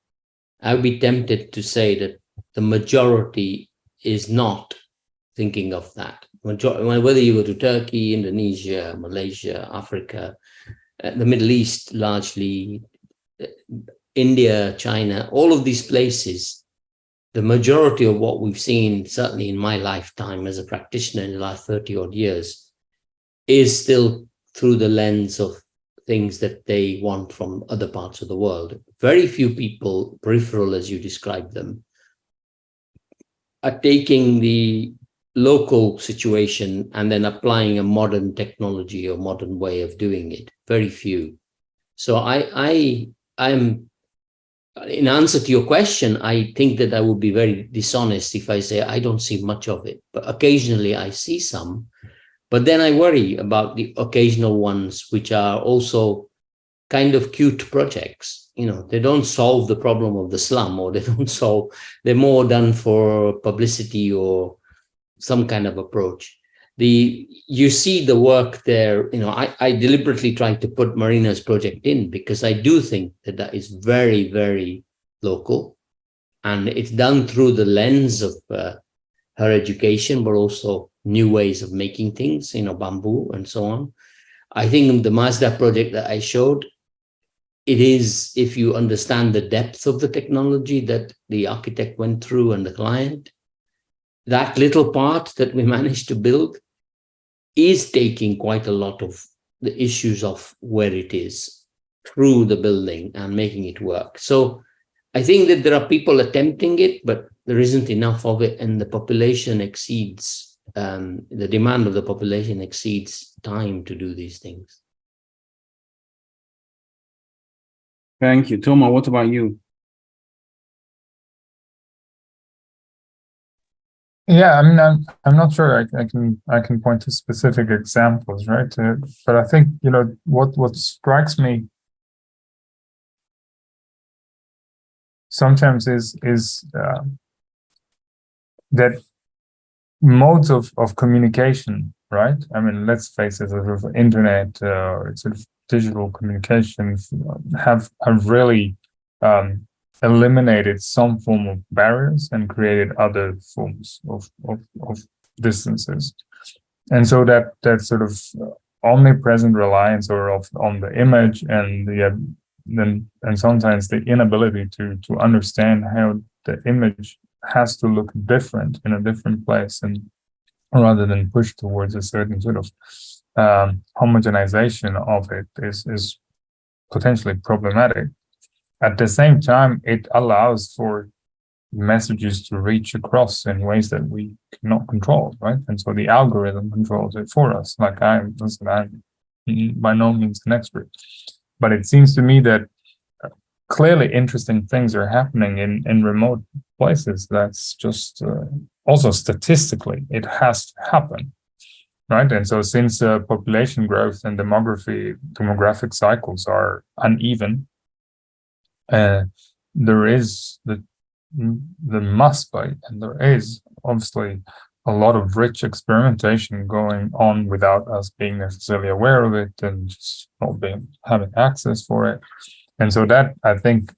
Speaker 2: I would be tempted to say that the majority is not thinking of that. Whether you go to Turkey, Indonesia, Malaysia, Africa, the Middle East largely, India, China, all of these places, the majority of what we've seen, certainly in my lifetime as a practitioner in the last 30 odd years, is still through the lens of things that they want from other parts of the world. Very few people, peripheral as you described them, are taking the local situation and then applying a modern technology or modern way of doing it. Very few. So I'm in answer to your question, I think that I would be very dishonest if I say I don't see much of it, but occasionally I see some. But then I worry about the occasional ones, which are also kind of cute projects. They don't solve the problem of the slum, or they're more done for publicity or some kind of approach. You see the work there. I deliberately tried to put Marina's project in because I do think that is very, very local. And it's done through the lens of her education, but also new ways of making things, bamboo and so on. I think the Mazda project that I showed, it is, if you understand the depth of the technology that the architect went through and the client, that little part that we managed to build is taking quite a lot of the issues of where it is through the building and making it work. So I think that there are people attempting it, but there isn't enough of it, and the population exceeds, the demand of the population exceeds time to do these things.
Speaker 1: Thank you. Tomà, what about you?
Speaker 3: Yeah, I mean, I'm not sure I can point to specific examples, right? But I think, what strikes me sometimes is that modes of communication, right? I mean, let's face it, sort of internet, sort of digital communications have really eliminated some form of barriers and created other forms of distances. And so that sort of omnipresent reliance on the image and sometimes the inability to understand how the image has to look different in a different place, and rather than push towards a certain sort of homogenization of it is potentially problematic. At the same time, it allows for messages to reach across in ways that we cannot control, right? And so the algorithm controls it for us. Like I'm by no means an expert, but it seems to me that clearly interesting things are happening in remote places. That's just also statistically, it has to happen, right? And so since population growth and demographic cycles are uneven, there is there must be, and there is obviously a lot of rich experimentation going on without us being necessarily aware of it and just not having access for it. And so that, I think,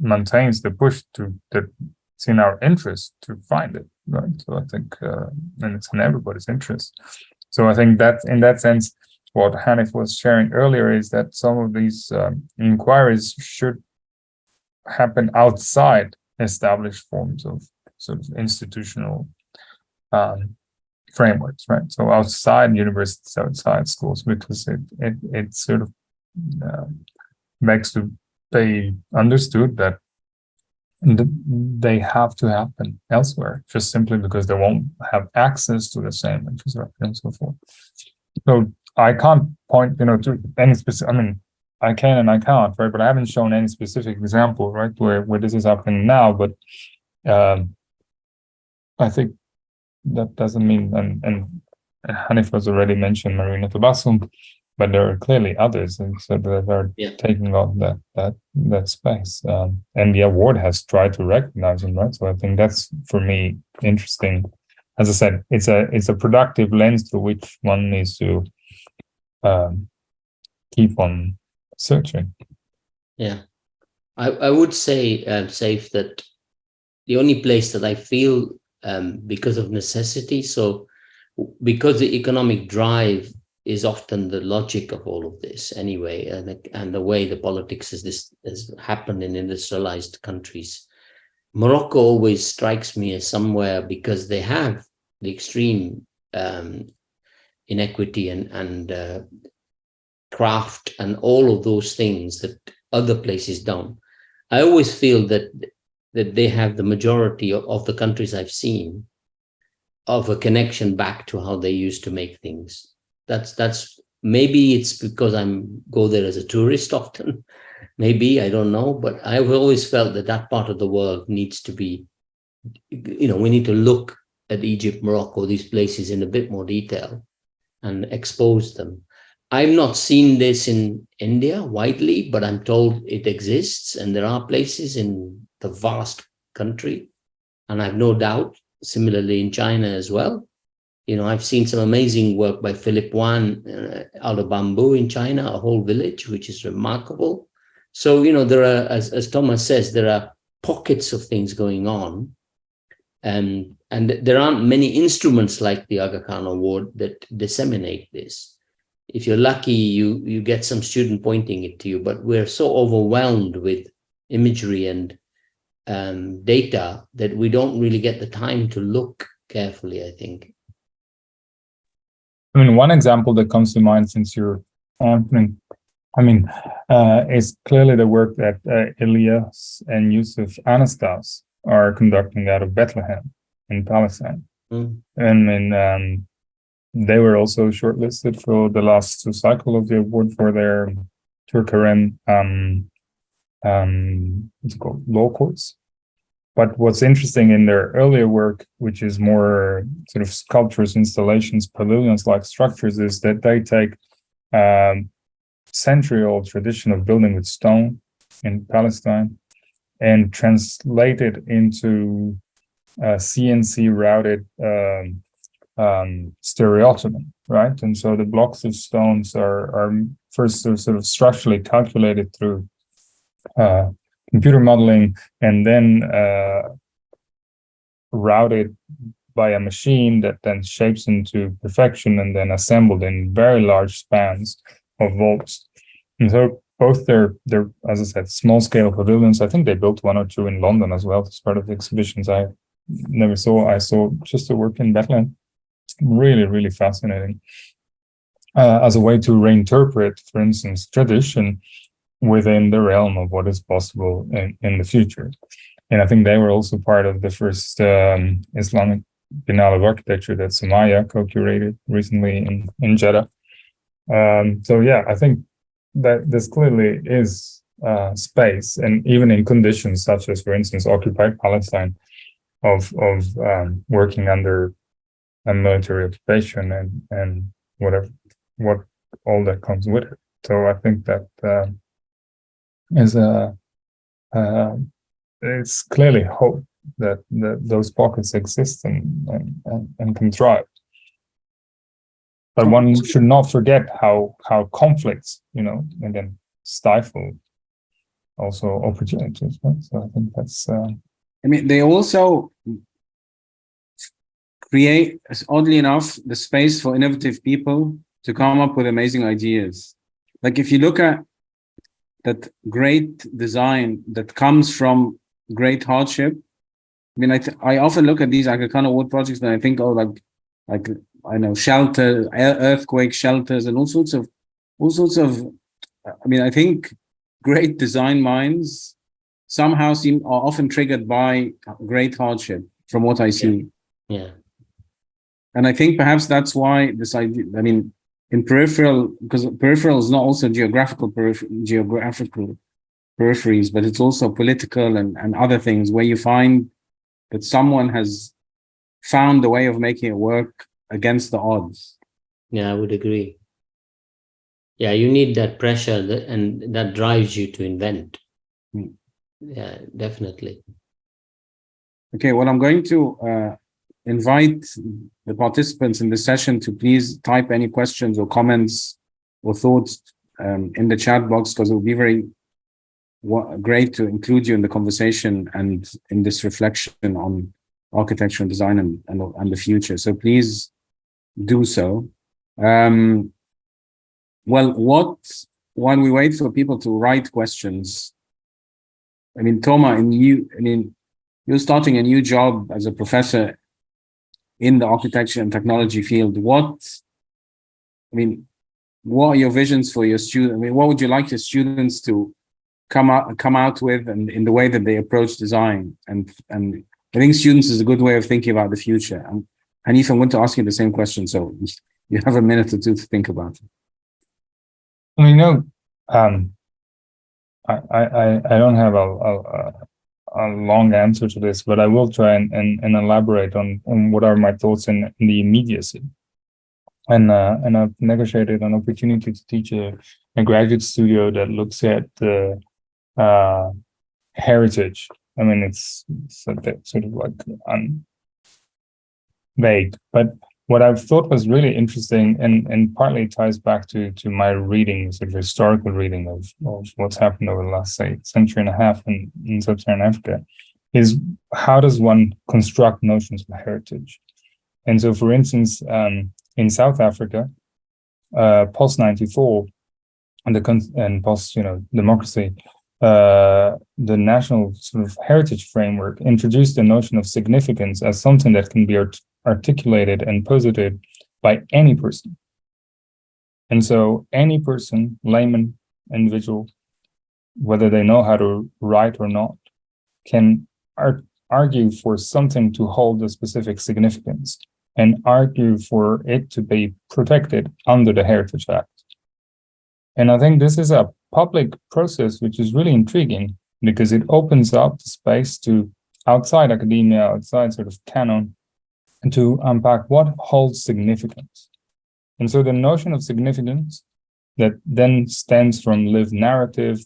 Speaker 3: maintains the push that it's in our interest to find it, right? So I think, and it's in everybody's interest. So I think that in that sense, what Hanif was sharing earlier is that some of these inquiries should happen outside established forms of sort of institutional frameworks, right? So outside universities, outside schools, because it sort of makes to be understood that they have to happen elsewhere, just simply because they won't have access to the same infrastructure and so forth. So I can't point, to any specific. I mean, I can and I can't, right? But I haven't shown any specific example, right, where this is happening now. But I think that doesn't mean, and Hanif has already mentioned Marina Tabassum, but there are clearly others, and so that are taking on that space. And the award has tried to recognize them, right? So I think that's, for me, interesting. As I said, it's a productive lens through which one needs to keep on searching.
Speaker 2: Yeah, I would say, Saif, that the only place that I feel, because of necessity, so because the economic drive is often the logic of all of this anyway, and the way the politics has happened in industrialized countries. Morocco always strikes me as somewhere, because they have the extreme inequity and craft and all of those things that other places don't. I always feel that they have the majority of the countries I've seen of a connection back to how they used to make things. That's maybe it's because go there as a tourist often. Maybe, I don't know, but I've always felt that part of the world needs to be, we need to look at Egypt, Morocco, these places in a bit more detail and expose them. I've not seen this in India widely, but I'm told it exists, and there are places in the vast country, and I've no doubt similarly in China as well. I've seen some amazing work by Philip Wan out of bamboo in China, a whole village, which is remarkable. So, there are, as Thomas says, there are pockets of things going on. And there aren't many instruments like the Aga Khan Award that disseminate this. If you're lucky, you get some student pointing it to you, but we're so overwhelmed with imagery and data that we don't really get the time to look carefully, I think.
Speaker 3: I mean, one example that comes to mind since you're answering, is clearly the work that Elias and Yusuf Anastas are conducting out of Bethlehem in Palestine. And they were also shortlisted for the last cycle of the award for their Turkarem what's it called, law courts. But what's interesting in their earlier work, which is more sort of sculptures, installations, pavilions-like structures, is that they take century-old tradition of building with stone in Palestine and translate it into CNC routed stereotomy, right? And so the blocks of stones are first sort of structurally calculated through computer modeling, and then routed by a machine that then shapes into perfection and then assembled in very large spans of volts. And so both they're as I said, small scale pavilions. I think they built one or two in London as well as part of the exhibitions I never saw. I saw just the work in Bethlehem. Really, really fascinating. As a way to reinterpret, for instance, tradition within the realm of what is possible in the future. And I think they were also part of the first Islamic Biennale of Architecture that Sumaya co-curated recently in Jeddah. So yeah, I think that this clearly is space, and even in conditions such as, for instance, occupied Palestine, of working under a military occupation and what all that comes with it. So I think that is it's clearly hope that those pockets exist and can thrive. But one should not forget how conflicts, and then stifle also opportunities. Right? So I think that's.
Speaker 1: They also create, oddly enough, the space for innovative people to come up with amazing ideas. Like if you look at that great design that comes from great hardship. I often look at these Aga Khan Award projects and I think, like I know, shelter, earthquake shelters, and all sorts of. I think great design minds somehow are often triggered by great hardship, from what I see.
Speaker 2: Yeah.
Speaker 1: And I think perhaps that's why this idea. In peripheral, because peripheral is not also geographical peripheries, but it's also political and other things where you find that someone has found a way of making it work against the odds.
Speaker 2: Yeah, I would agree. Yeah, you need that pressure and that drives you to invent. Yeah, definitely.
Speaker 1: Okay, well, I'm going to invite the participants in the session to please type any questions or comments or thoughts in the chat box, because it will be very great to include you in the conversation and in this reflection on architecture and design and the future. So please do so. While we wait for people to write questions, Tomà, you're starting a new job as a professor in the architecture and technology field. What are your visions for your students? What would you like your students to come out with, and in the way that they approach design? And I think students is a good way of thinking about the future. Hanif, I'm going to ask you the same question, so you have a minute or two to think about it.
Speaker 3: I don't have a long answer to this, but I will try and elaborate on what are my thoughts in the immediacy. And I've negotiated an opportunity to teach a graduate studio that looks at the heritage. It's sort of like vague, but what I thought was really interesting, and partly ties back to my reading, sort of historical reading of what's happened over the last, say, century and a half in sub-Saharan Africa, is how does one construct notions of heritage? And so, for instance, in South Africa, post 94, and post democracy, the national sort of heritage framework introduced the notion of significance as something that can be articulated and posited by any person. And so any person, layman, individual, whether they know how to write or not, can argue for something to hold a specific significance and argue for it to be protected under the Heritage Act. And I think this is a public process which is really intriguing, because it opens up the space to outside academia, outside sort of canon, and to unpack what holds significance. And so the notion of significance that then stems from lived narrative,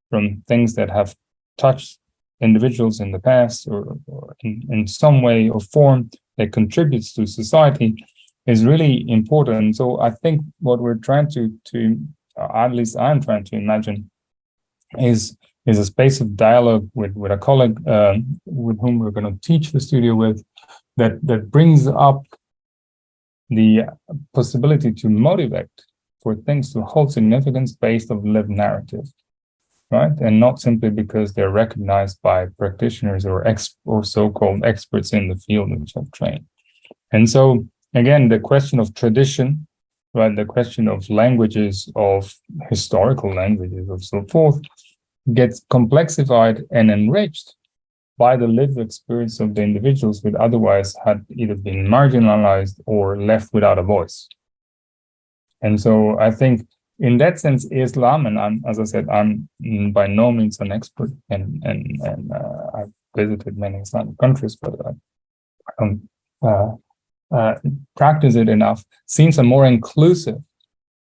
Speaker 3: from things that have touched individuals in the past, or in some way or form that contributes to society, is really important. So I think what we're trying to at least I'm trying to imagine, is a space of dialogue with a colleague with whom we're going to teach the studio with, that brings up the possibility to motivate for things to hold significance based on lived narrative, right? And not simply because they're recognized by practitioners or so-called experts in the field which have trained. And so, again, the question of tradition, right, the question of languages, of historical languages, of so forth, gets complexified and enriched by the lived experience of the individuals who otherwise had either been marginalized or left without a voice. And so I think in that sense, Islam, and as I said, I'm by no means an expert, and I've visited many Islamic countries, but I don't practice it enough, seems a more inclusive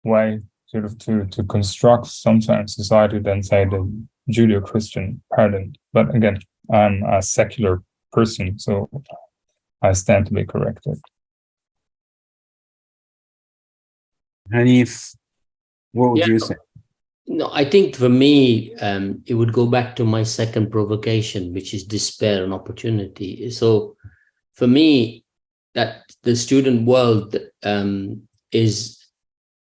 Speaker 3: way sort of to construct sometimes society than, say, the Judeo-Christian paradigm. But again, I'm a secular person, so I stand to be corrected.
Speaker 1: Hanif, what would you say?
Speaker 2: No, I think for me, it would go back to my second provocation, which is despair and opportunity. So for me, that the student world is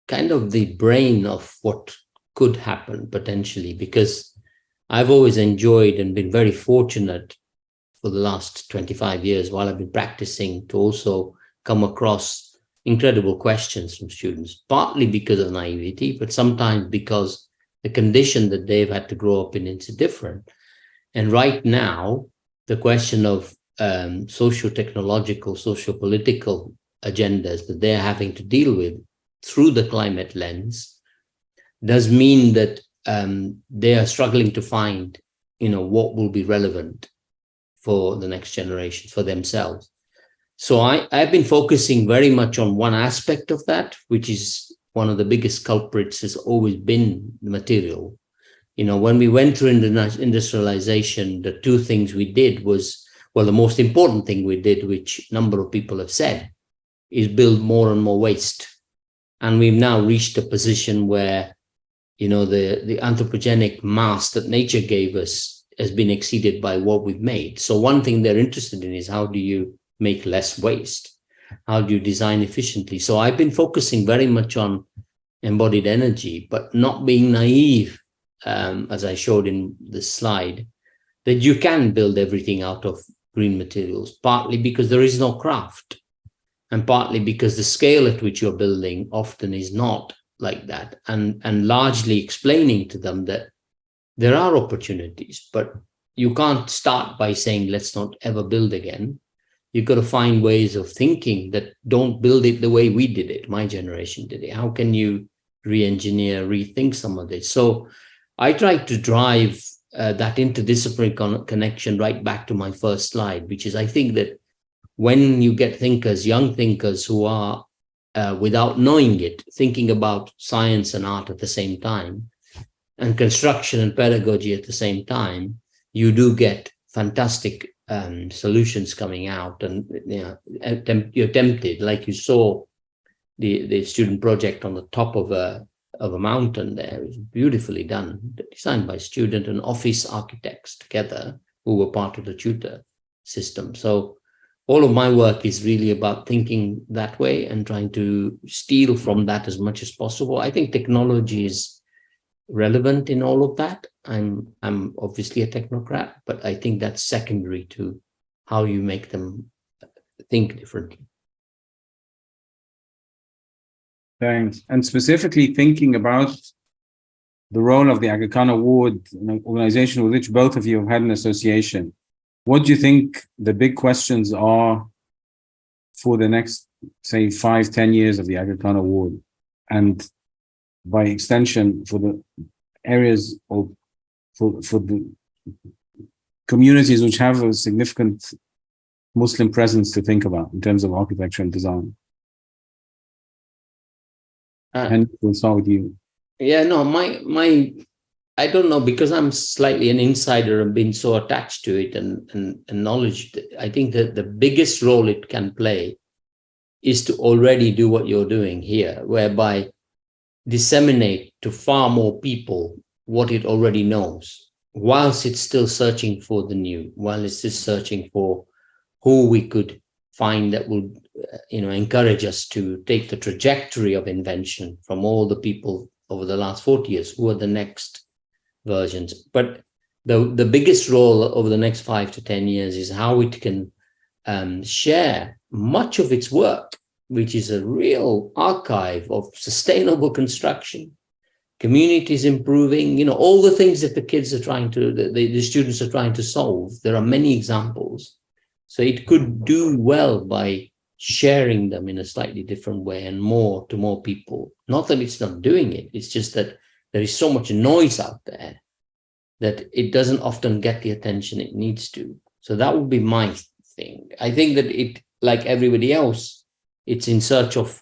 Speaker 2: kind of the brain of what could happen potentially, because I've always enjoyed and been very fortunate for the last 25 years while I've been practicing to also come across incredible questions from students, partly because of naivety, but sometimes because the condition that they've had to grow up in is different. And right now, the question of socio-technological, socio-political agendas that they're having to deal with through the climate lens does mean that they are struggling to find, what will be relevant for the next generation, for themselves. So I've been focusing very much on one aspect of that, which is one of the biggest culprits has always been the material. When we went through industrialization, the two things we did was, well, the most important thing we did, which a number of people have said, is build more and more waste. And we've now reached a position where, the anthropogenic mass that nature gave us has been exceeded by what we've made. So one thing they're interested in is, how do you make less waste? How do you design efficiently? So I've been focusing very much on embodied energy, but not being naive, as I showed in this slide, that you can build everything out of green materials, partly because there is no craft, and partly because the scale at which you're building often is not like that, and largely explaining to them that there are opportunities, but you can't start by saying, let's not ever build again. You've got to find ways of thinking that don't build it the way we did it, my generation did it. How can you re-engineer, rethink some of this? So I tried to drive that interdisciplinary connection right back to my first slide, which is, I think that when you get thinkers, young thinkers who are, without knowing it, thinking about science and art at the same time, and construction and pedagogy at the same time, you do get fantastic solutions coming out, and you're tempted, like you saw the student project on the top of a mountain there. It was beautifully done, designed by student and office architects together who were part of the tutor system. So all of my work is really about thinking that way and trying to steal from that as much as possible. I think technology is relevant in all of that. I'm obviously a technocrat, but I think that's secondary to how you make them think differently.
Speaker 1: Thanks. And specifically thinking about the role of the Aga Khan Award, an organization with which both of you have had an association, what do you think the big questions are for the next, say, 5-10 years of the Aga Khan Award? And by extension, for the areas or for the communities which have a significant Muslim presence to think about in terms of architecture and design? And we'll start with you.
Speaker 2: Yeah, no, my I don't know, because I'm slightly an insider and been so attached to it and knowledge. I think that the biggest role it can play is to already do what you're doing here, whereby disseminate to far more people what it already knows, whilst it's still searching for the new, while it's just searching for who we could find that will encourage us to take the trajectory of invention from all the people over the last 40 years who are the next versions. But the biggest role over the next 5 to 10 years is how it can share much of its work, which is a real archive of sustainable construction, communities improving, all the things that the kids are trying to, the students are trying to solve. There are many examples. So it could do well by sharing them in a slightly different way and more to more people. Not that it's not doing it, it's just that there is so much noise out there that it doesn't often get the attention it needs to. So that would be my thing. I think that it, like everybody else, it's in search of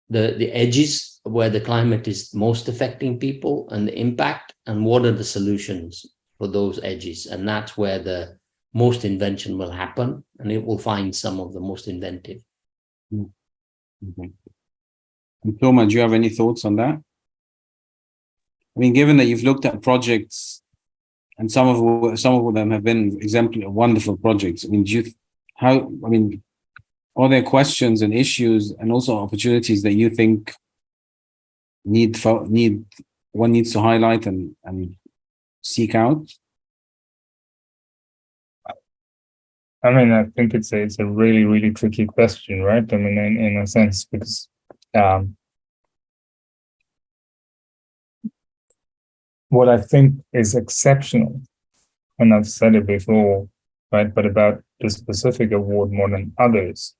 Speaker 2: the edges where the climate is most affecting people and the impact, and what are the solutions for those edges. And that's where the most invention will happen, and it will find some of the most inventive.
Speaker 1: Mm-hmm. And Tomà, do you have any thoughts on that? I mean, given that you've looked at projects and some of them have been exemplary, wonderful projects. I mean, are there questions and issues and also opportunities that you think one needs to highlight and seek out?
Speaker 3: I mean, I think it's a really, really tricky question, right? I mean, in a sense, because what I think is exceptional, and I've said it before, right, but about the specific award more than others,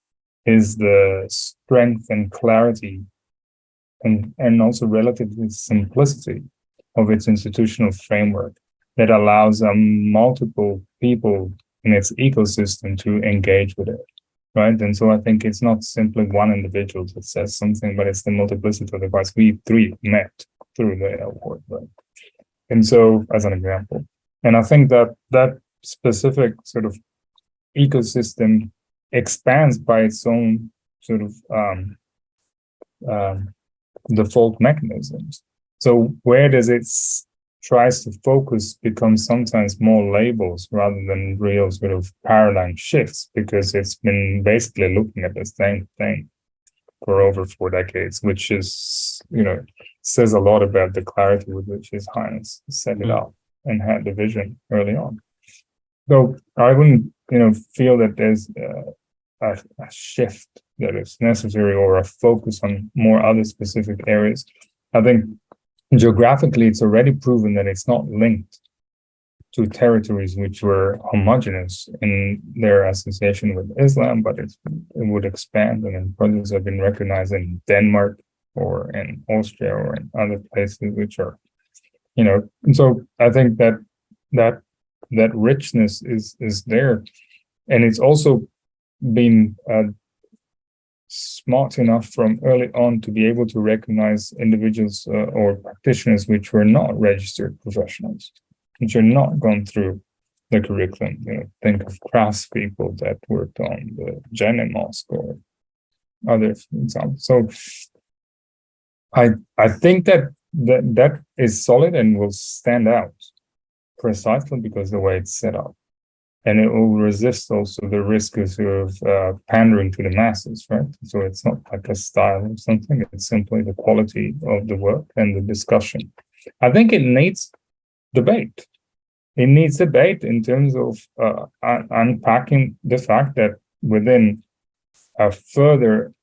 Speaker 3: is the strength and clarity and also relatively simplicity of its institutional framework that allows multiple people in its ecosystem to engage with it, right? And so I think it's not simply one individual that says something, but it's the multiplicity of the parts. We three met through the award, right? And so, as an example, and I think that specific sort of ecosystem expands by its own sort of default mechanisms. So where does it tries to focus becomes sometimes more labels rather than real sort of paradigm shifts, because it's been basically looking at the same thing for over 4 decades, which is, says a lot about the clarity with which His Highness set it up and had the vision early on. So I wouldn't, feel that there's a shift that is necessary or a focus on more other specific areas. I think geographically, it's already proven that it's not linked to territories which were homogeneous in their association with Islam, but it would expand, and then projects have been recognized in Denmark or in Austria or in other places which are, so I think that richness is there, and it's also been smart enough from early on to be able to recognize individuals or practitioners which were not registered professionals, which are not gone through the curriculum. Think of craftspeople that worked on the Jenny Mosque or other examples. So I think that is solid and will stand out precisely because the way it's set up. And it will resist also the risk of pandering to the masses, right? So it's not like a style or something, it's simply the quality of the work and the discussion. I think it needs debate. It needs debate in terms of unpacking the fact that within a further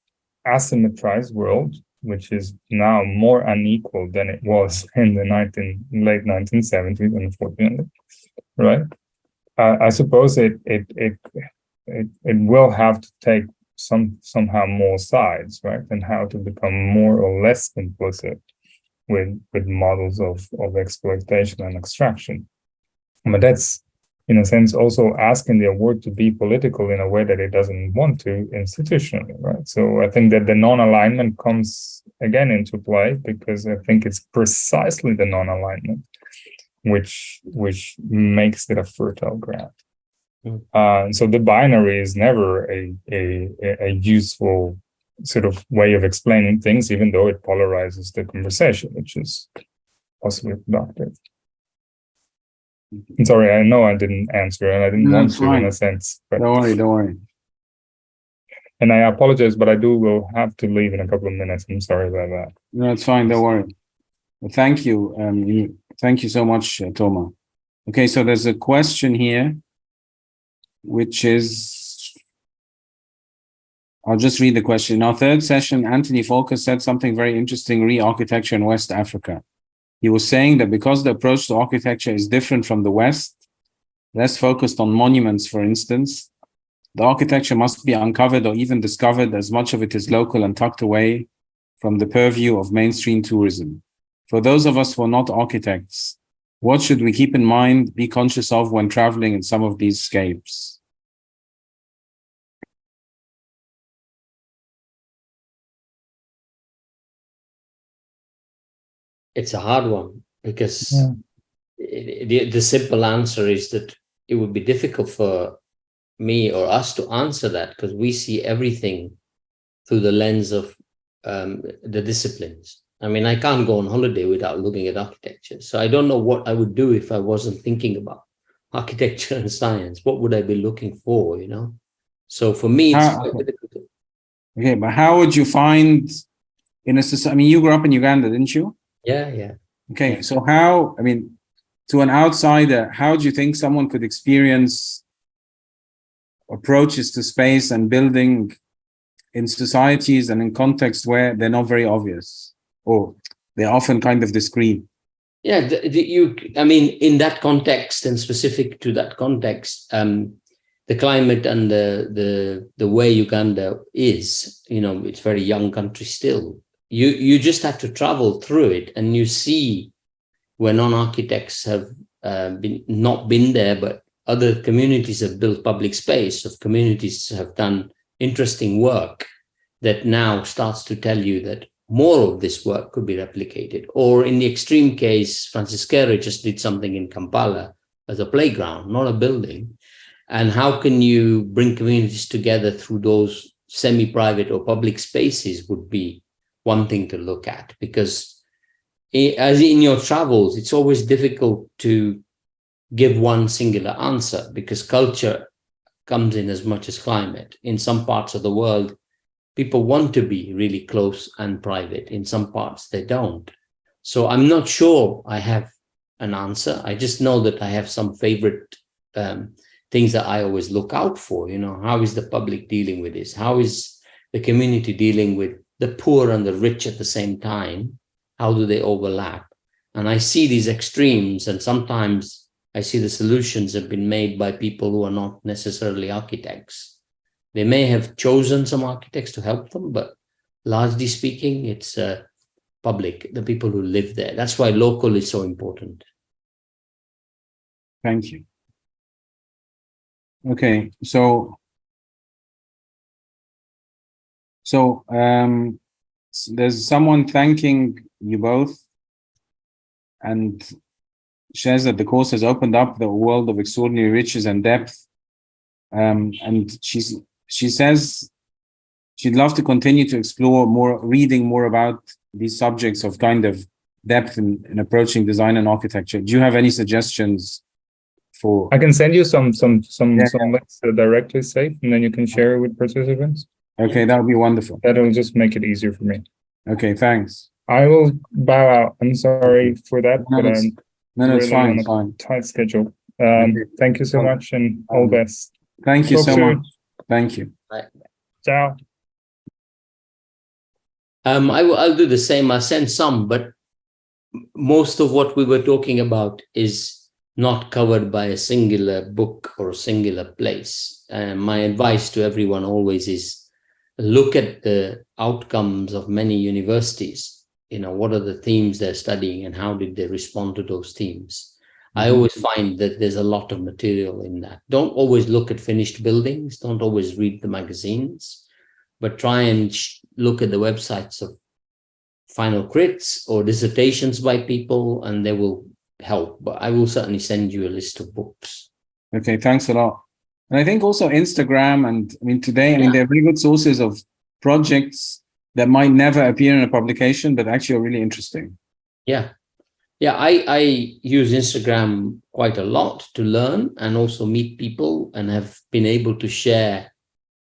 Speaker 3: asymmetrized world, which is now more unequal than it was in the late 1970s, unfortunately, right? I suppose it will have to take somehow more sides, right? And how to become more or less complicit with models of exploitation and extraction. But that's, in a sense, also asking the award to be political in a way that it doesn't want to institutionally, right? So I think that the non-alignment comes again into play because I think it's precisely the non-alignment which makes it a fertile ground. So the binary is never a useful sort of way of explaining things, even though it polarizes the conversation, which is possibly productive. I'm sorry, I know I didn't answer, and I didn't want to in a sense. But,
Speaker 1: Don't worry.
Speaker 3: And I apologize, but will have to leave in a couple of minutes. I'm sorry about that.
Speaker 1: No, it's fine. Don't worry. Well, thank you. Thank you so much, Tomà. Okay, so there's a question here, which is, I'll just read the question. In our third session, Anthony Volker said something very interesting, re-architecture in West Africa. He was saying that because the approach to architecture is different from the West, less focused on monuments, for instance, the architecture must be uncovered or even discovered as much of it is local and tucked away from the purview of mainstream tourism. For those of us who are not architects, what should we keep in mind, be conscious of when traveling in some of these scapes?
Speaker 2: It's a hard one because the simple answer is that it would be difficult for me or us to answer that because we see everything through the lens of the disciplines. I mean, I can't go on holiday without looking at architecture. So I don't know what I would do if I wasn't thinking about architecture and science. What would I be looking for, So for me, it's quite difficult.
Speaker 1: Okay, but how would you find in a society? I mean, you grew up in Uganda, didn't you?
Speaker 2: Yeah.
Speaker 1: Okay, so how, I mean, to an outsider, how do you think someone could experience approaches to space and building in societies and in contexts where they're not very obvious or they're often kind of discreet?
Speaker 2: Yeah, I mean, in that context and specific to that context, the climate and the way Uganda is, it's a very young country still. You just have to travel through it, and you see where non-architects have not been there, but other communities have built public space, of communities have done interesting work that now starts to tell you that more of this work could be replicated. Or in the extreme case, Francis Kara just did something in Kampala as a playground, not a building. And how can you bring communities together through those semi-private or public spaces would be one thing to look at, because as in your travels, it's always difficult to give one singular answer because culture comes in as much as climate. In some parts of the world, people want to be really close and private. In some parts, they don't. So I'm not sure I have an answer. I just know that I have some favorite things that I always look out for. How is the public dealing with this? How is the community dealing with the poor and the rich at the same time? How do they overlap? And I see these extremes, and sometimes I see the solutions have been made by people who are not necessarily architects. They may have chosen some architects to help them, but largely speaking, it's public, the people who live there. That's why local is so important.
Speaker 1: Thank you. Okay, so there's someone thanking you both, and shares that the course has opened up the world of extraordinary riches and depth. And she says she'd love to continue to explore more, reading more about these subjects of kind of depth in approaching design and architecture. Do you have any suggestions for?
Speaker 3: I can send you some links directly, Safe, and then you can share it with participants.
Speaker 1: Okay, that would be wonderful.
Speaker 3: That'll just make it easier for me.
Speaker 1: Okay, thanks.
Speaker 3: I will bow out. I'm sorry for that,
Speaker 1: No,
Speaker 3: but
Speaker 1: it's,
Speaker 3: I'm
Speaker 1: no, it's
Speaker 3: really
Speaker 1: fine,
Speaker 3: on a
Speaker 1: fine.
Speaker 3: tight schedule.
Speaker 1: Okay.
Speaker 3: Thank you so much, and all the best.
Speaker 1: Thank you
Speaker 3: Talk
Speaker 1: so
Speaker 3: soon.
Speaker 1: much. Thank you.
Speaker 3: Ciao.
Speaker 2: I'll do the same. I'll send some, but most of what we were talking about is not covered by a singular book or a singular place. My advice to everyone always is look at the outcomes of many universities. What are the themes they're studying and how did they respond to those themes? I always find that there's a lot of material in that. Don't always look at finished buildings. Don't always read the magazines, but try and look at the websites of final crits or dissertations by people, and they will help. But I will certainly send you a list of books.
Speaker 1: Okay, thanks a lot. And I think also Instagram and today, they're very good sources of projects that might never appear in a publication, but actually are really interesting.
Speaker 2: Yeah. I use Instagram quite a lot to learn and also meet people, and have been able to share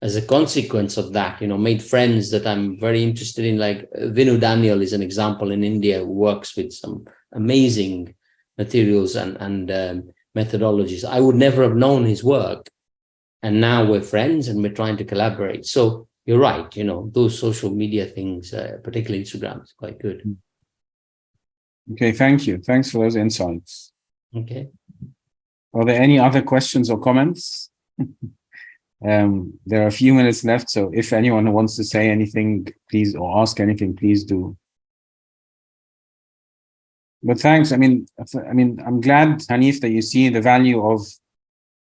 Speaker 2: as a consequence of that, made friends that I'm very interested in. Like Vinu Daniel is an example in India who works with some amazing materials and methodologies. I would never have known his work. And now we're friends and we're trying to collaborate. So you're right, those social media things, particularly Instagram, is quite good.
Speaker 1: Okay, thank you. Thanks for those insights.
Speaker 2: Okay.
Speaker 1: Are there any other questions or comments? There are a few minutes left, so if anyone wants to say anything, please, or ask anything, please do. But thanks. I'm glad, Hanif, that you see the value of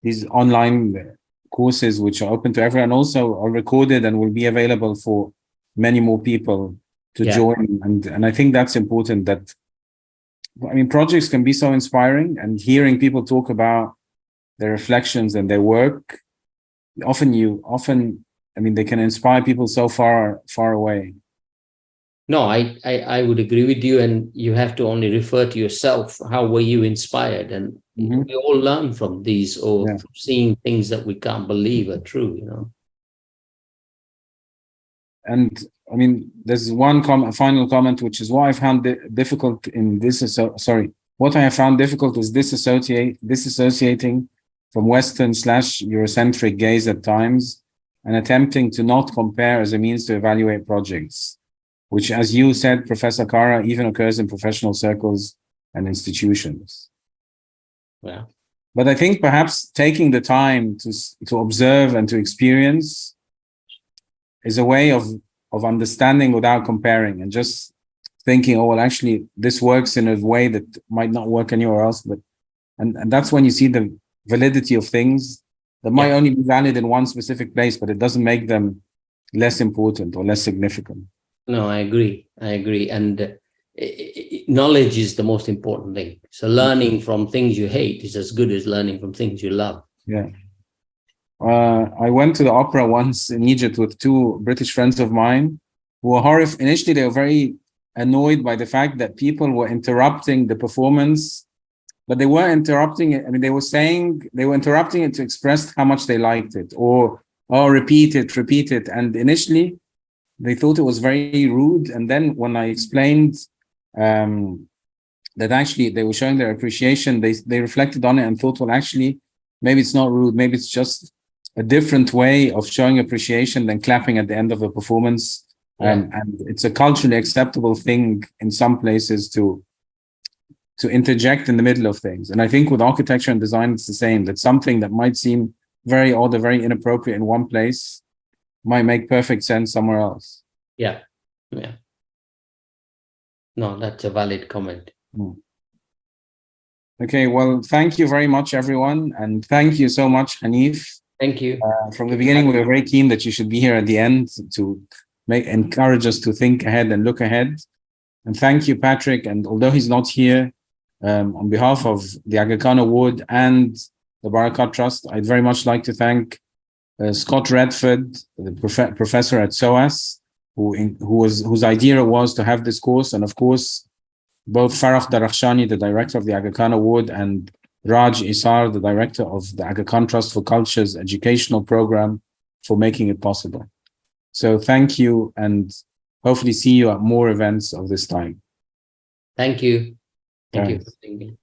Speaker 1: these online courses, which are open to everyone, also are recorded and will be available for many more people to join. And I think that's important. That projects can be so inspiring, and hearing people talk about their reflections and their work. Often they can inspire people so far away.
Speaker 2: No, I would agree with you, and you have to only refer to yourself. How were you inspired? And we all learn from these, or from seeing things that we can't believe are true, And
Speaker 1: there's one final comment, which is what I found difficult in this. What I have found difficult is disassociating from Western/Eurocentric gaze at times, and attempting to not compare as a means to evaluate projects, which, as you said, Professor Kara, even occurs in professional circles and institutions.
Speaker 2: Yeah.
Speaker 1: But I think perhaps taking the time to observe and to experience is a way of understanding without comparing, and just thinking, oh, well, actually, this works in a way that might not work anywhere else. And that's when you see the validity of things that might only be valid in one specific place, but it doesn't make them less important or less significant.
Speaker 2: No, I agree. And knowledge is the most important thing. So learning from things you hate is as good as learning from things you love.
Speaker 1: Yeah. I went to the opera once in Egypt with two British friends of mine who were horrified. Initially, they were very annoyed by the fact that people were interrupting the performance, but they weren't interrupting it. They were saying they were interrupting it to express how much they liked it, or repeat it. And initially, they thought it was very rude. And then when I explained that actually they were showing their appreciation, they reflected on it and thought, well, actually, maybe it's not rude. Maybe it's just a different way of showing appreciation than clapping at the end of a performance. And it's a culturally acceptable thing in some places to interject in the middle of things. And I think with architecture and design, it's the same. That something that might seem very odd or very inappropriate in one place might make perfect sense somewhere else.
Speaker 2: Yeah. No, that's a valid comment.
Speaker 1: Okay, well, thank you very much, everyone. And thank you so much, Hanif.
Speaker 2: Thank you.
Speaker 1: From the beginning, we were very keen that you should be here at the end to encourage us to think ahead and look ahead. And thank you, Patrick. And although he's not here, On behalf of the Aga Khan Award and the Barakat Trust, I'd very much like to thank Scott Redford, the professor at SOAS, whose idea was to have this course, and of course, both Farah Darakhshani, the director of the Aga Khan Award, and Raj Isar, the director of the Aga Khan Trust for Culture's educational program, for making it possible. So thank you, and hopefully see you at more events of this time.
Speaker 2: Thank you. Thank
Speaker 1: Thanks.
Speaker 2: you for being here.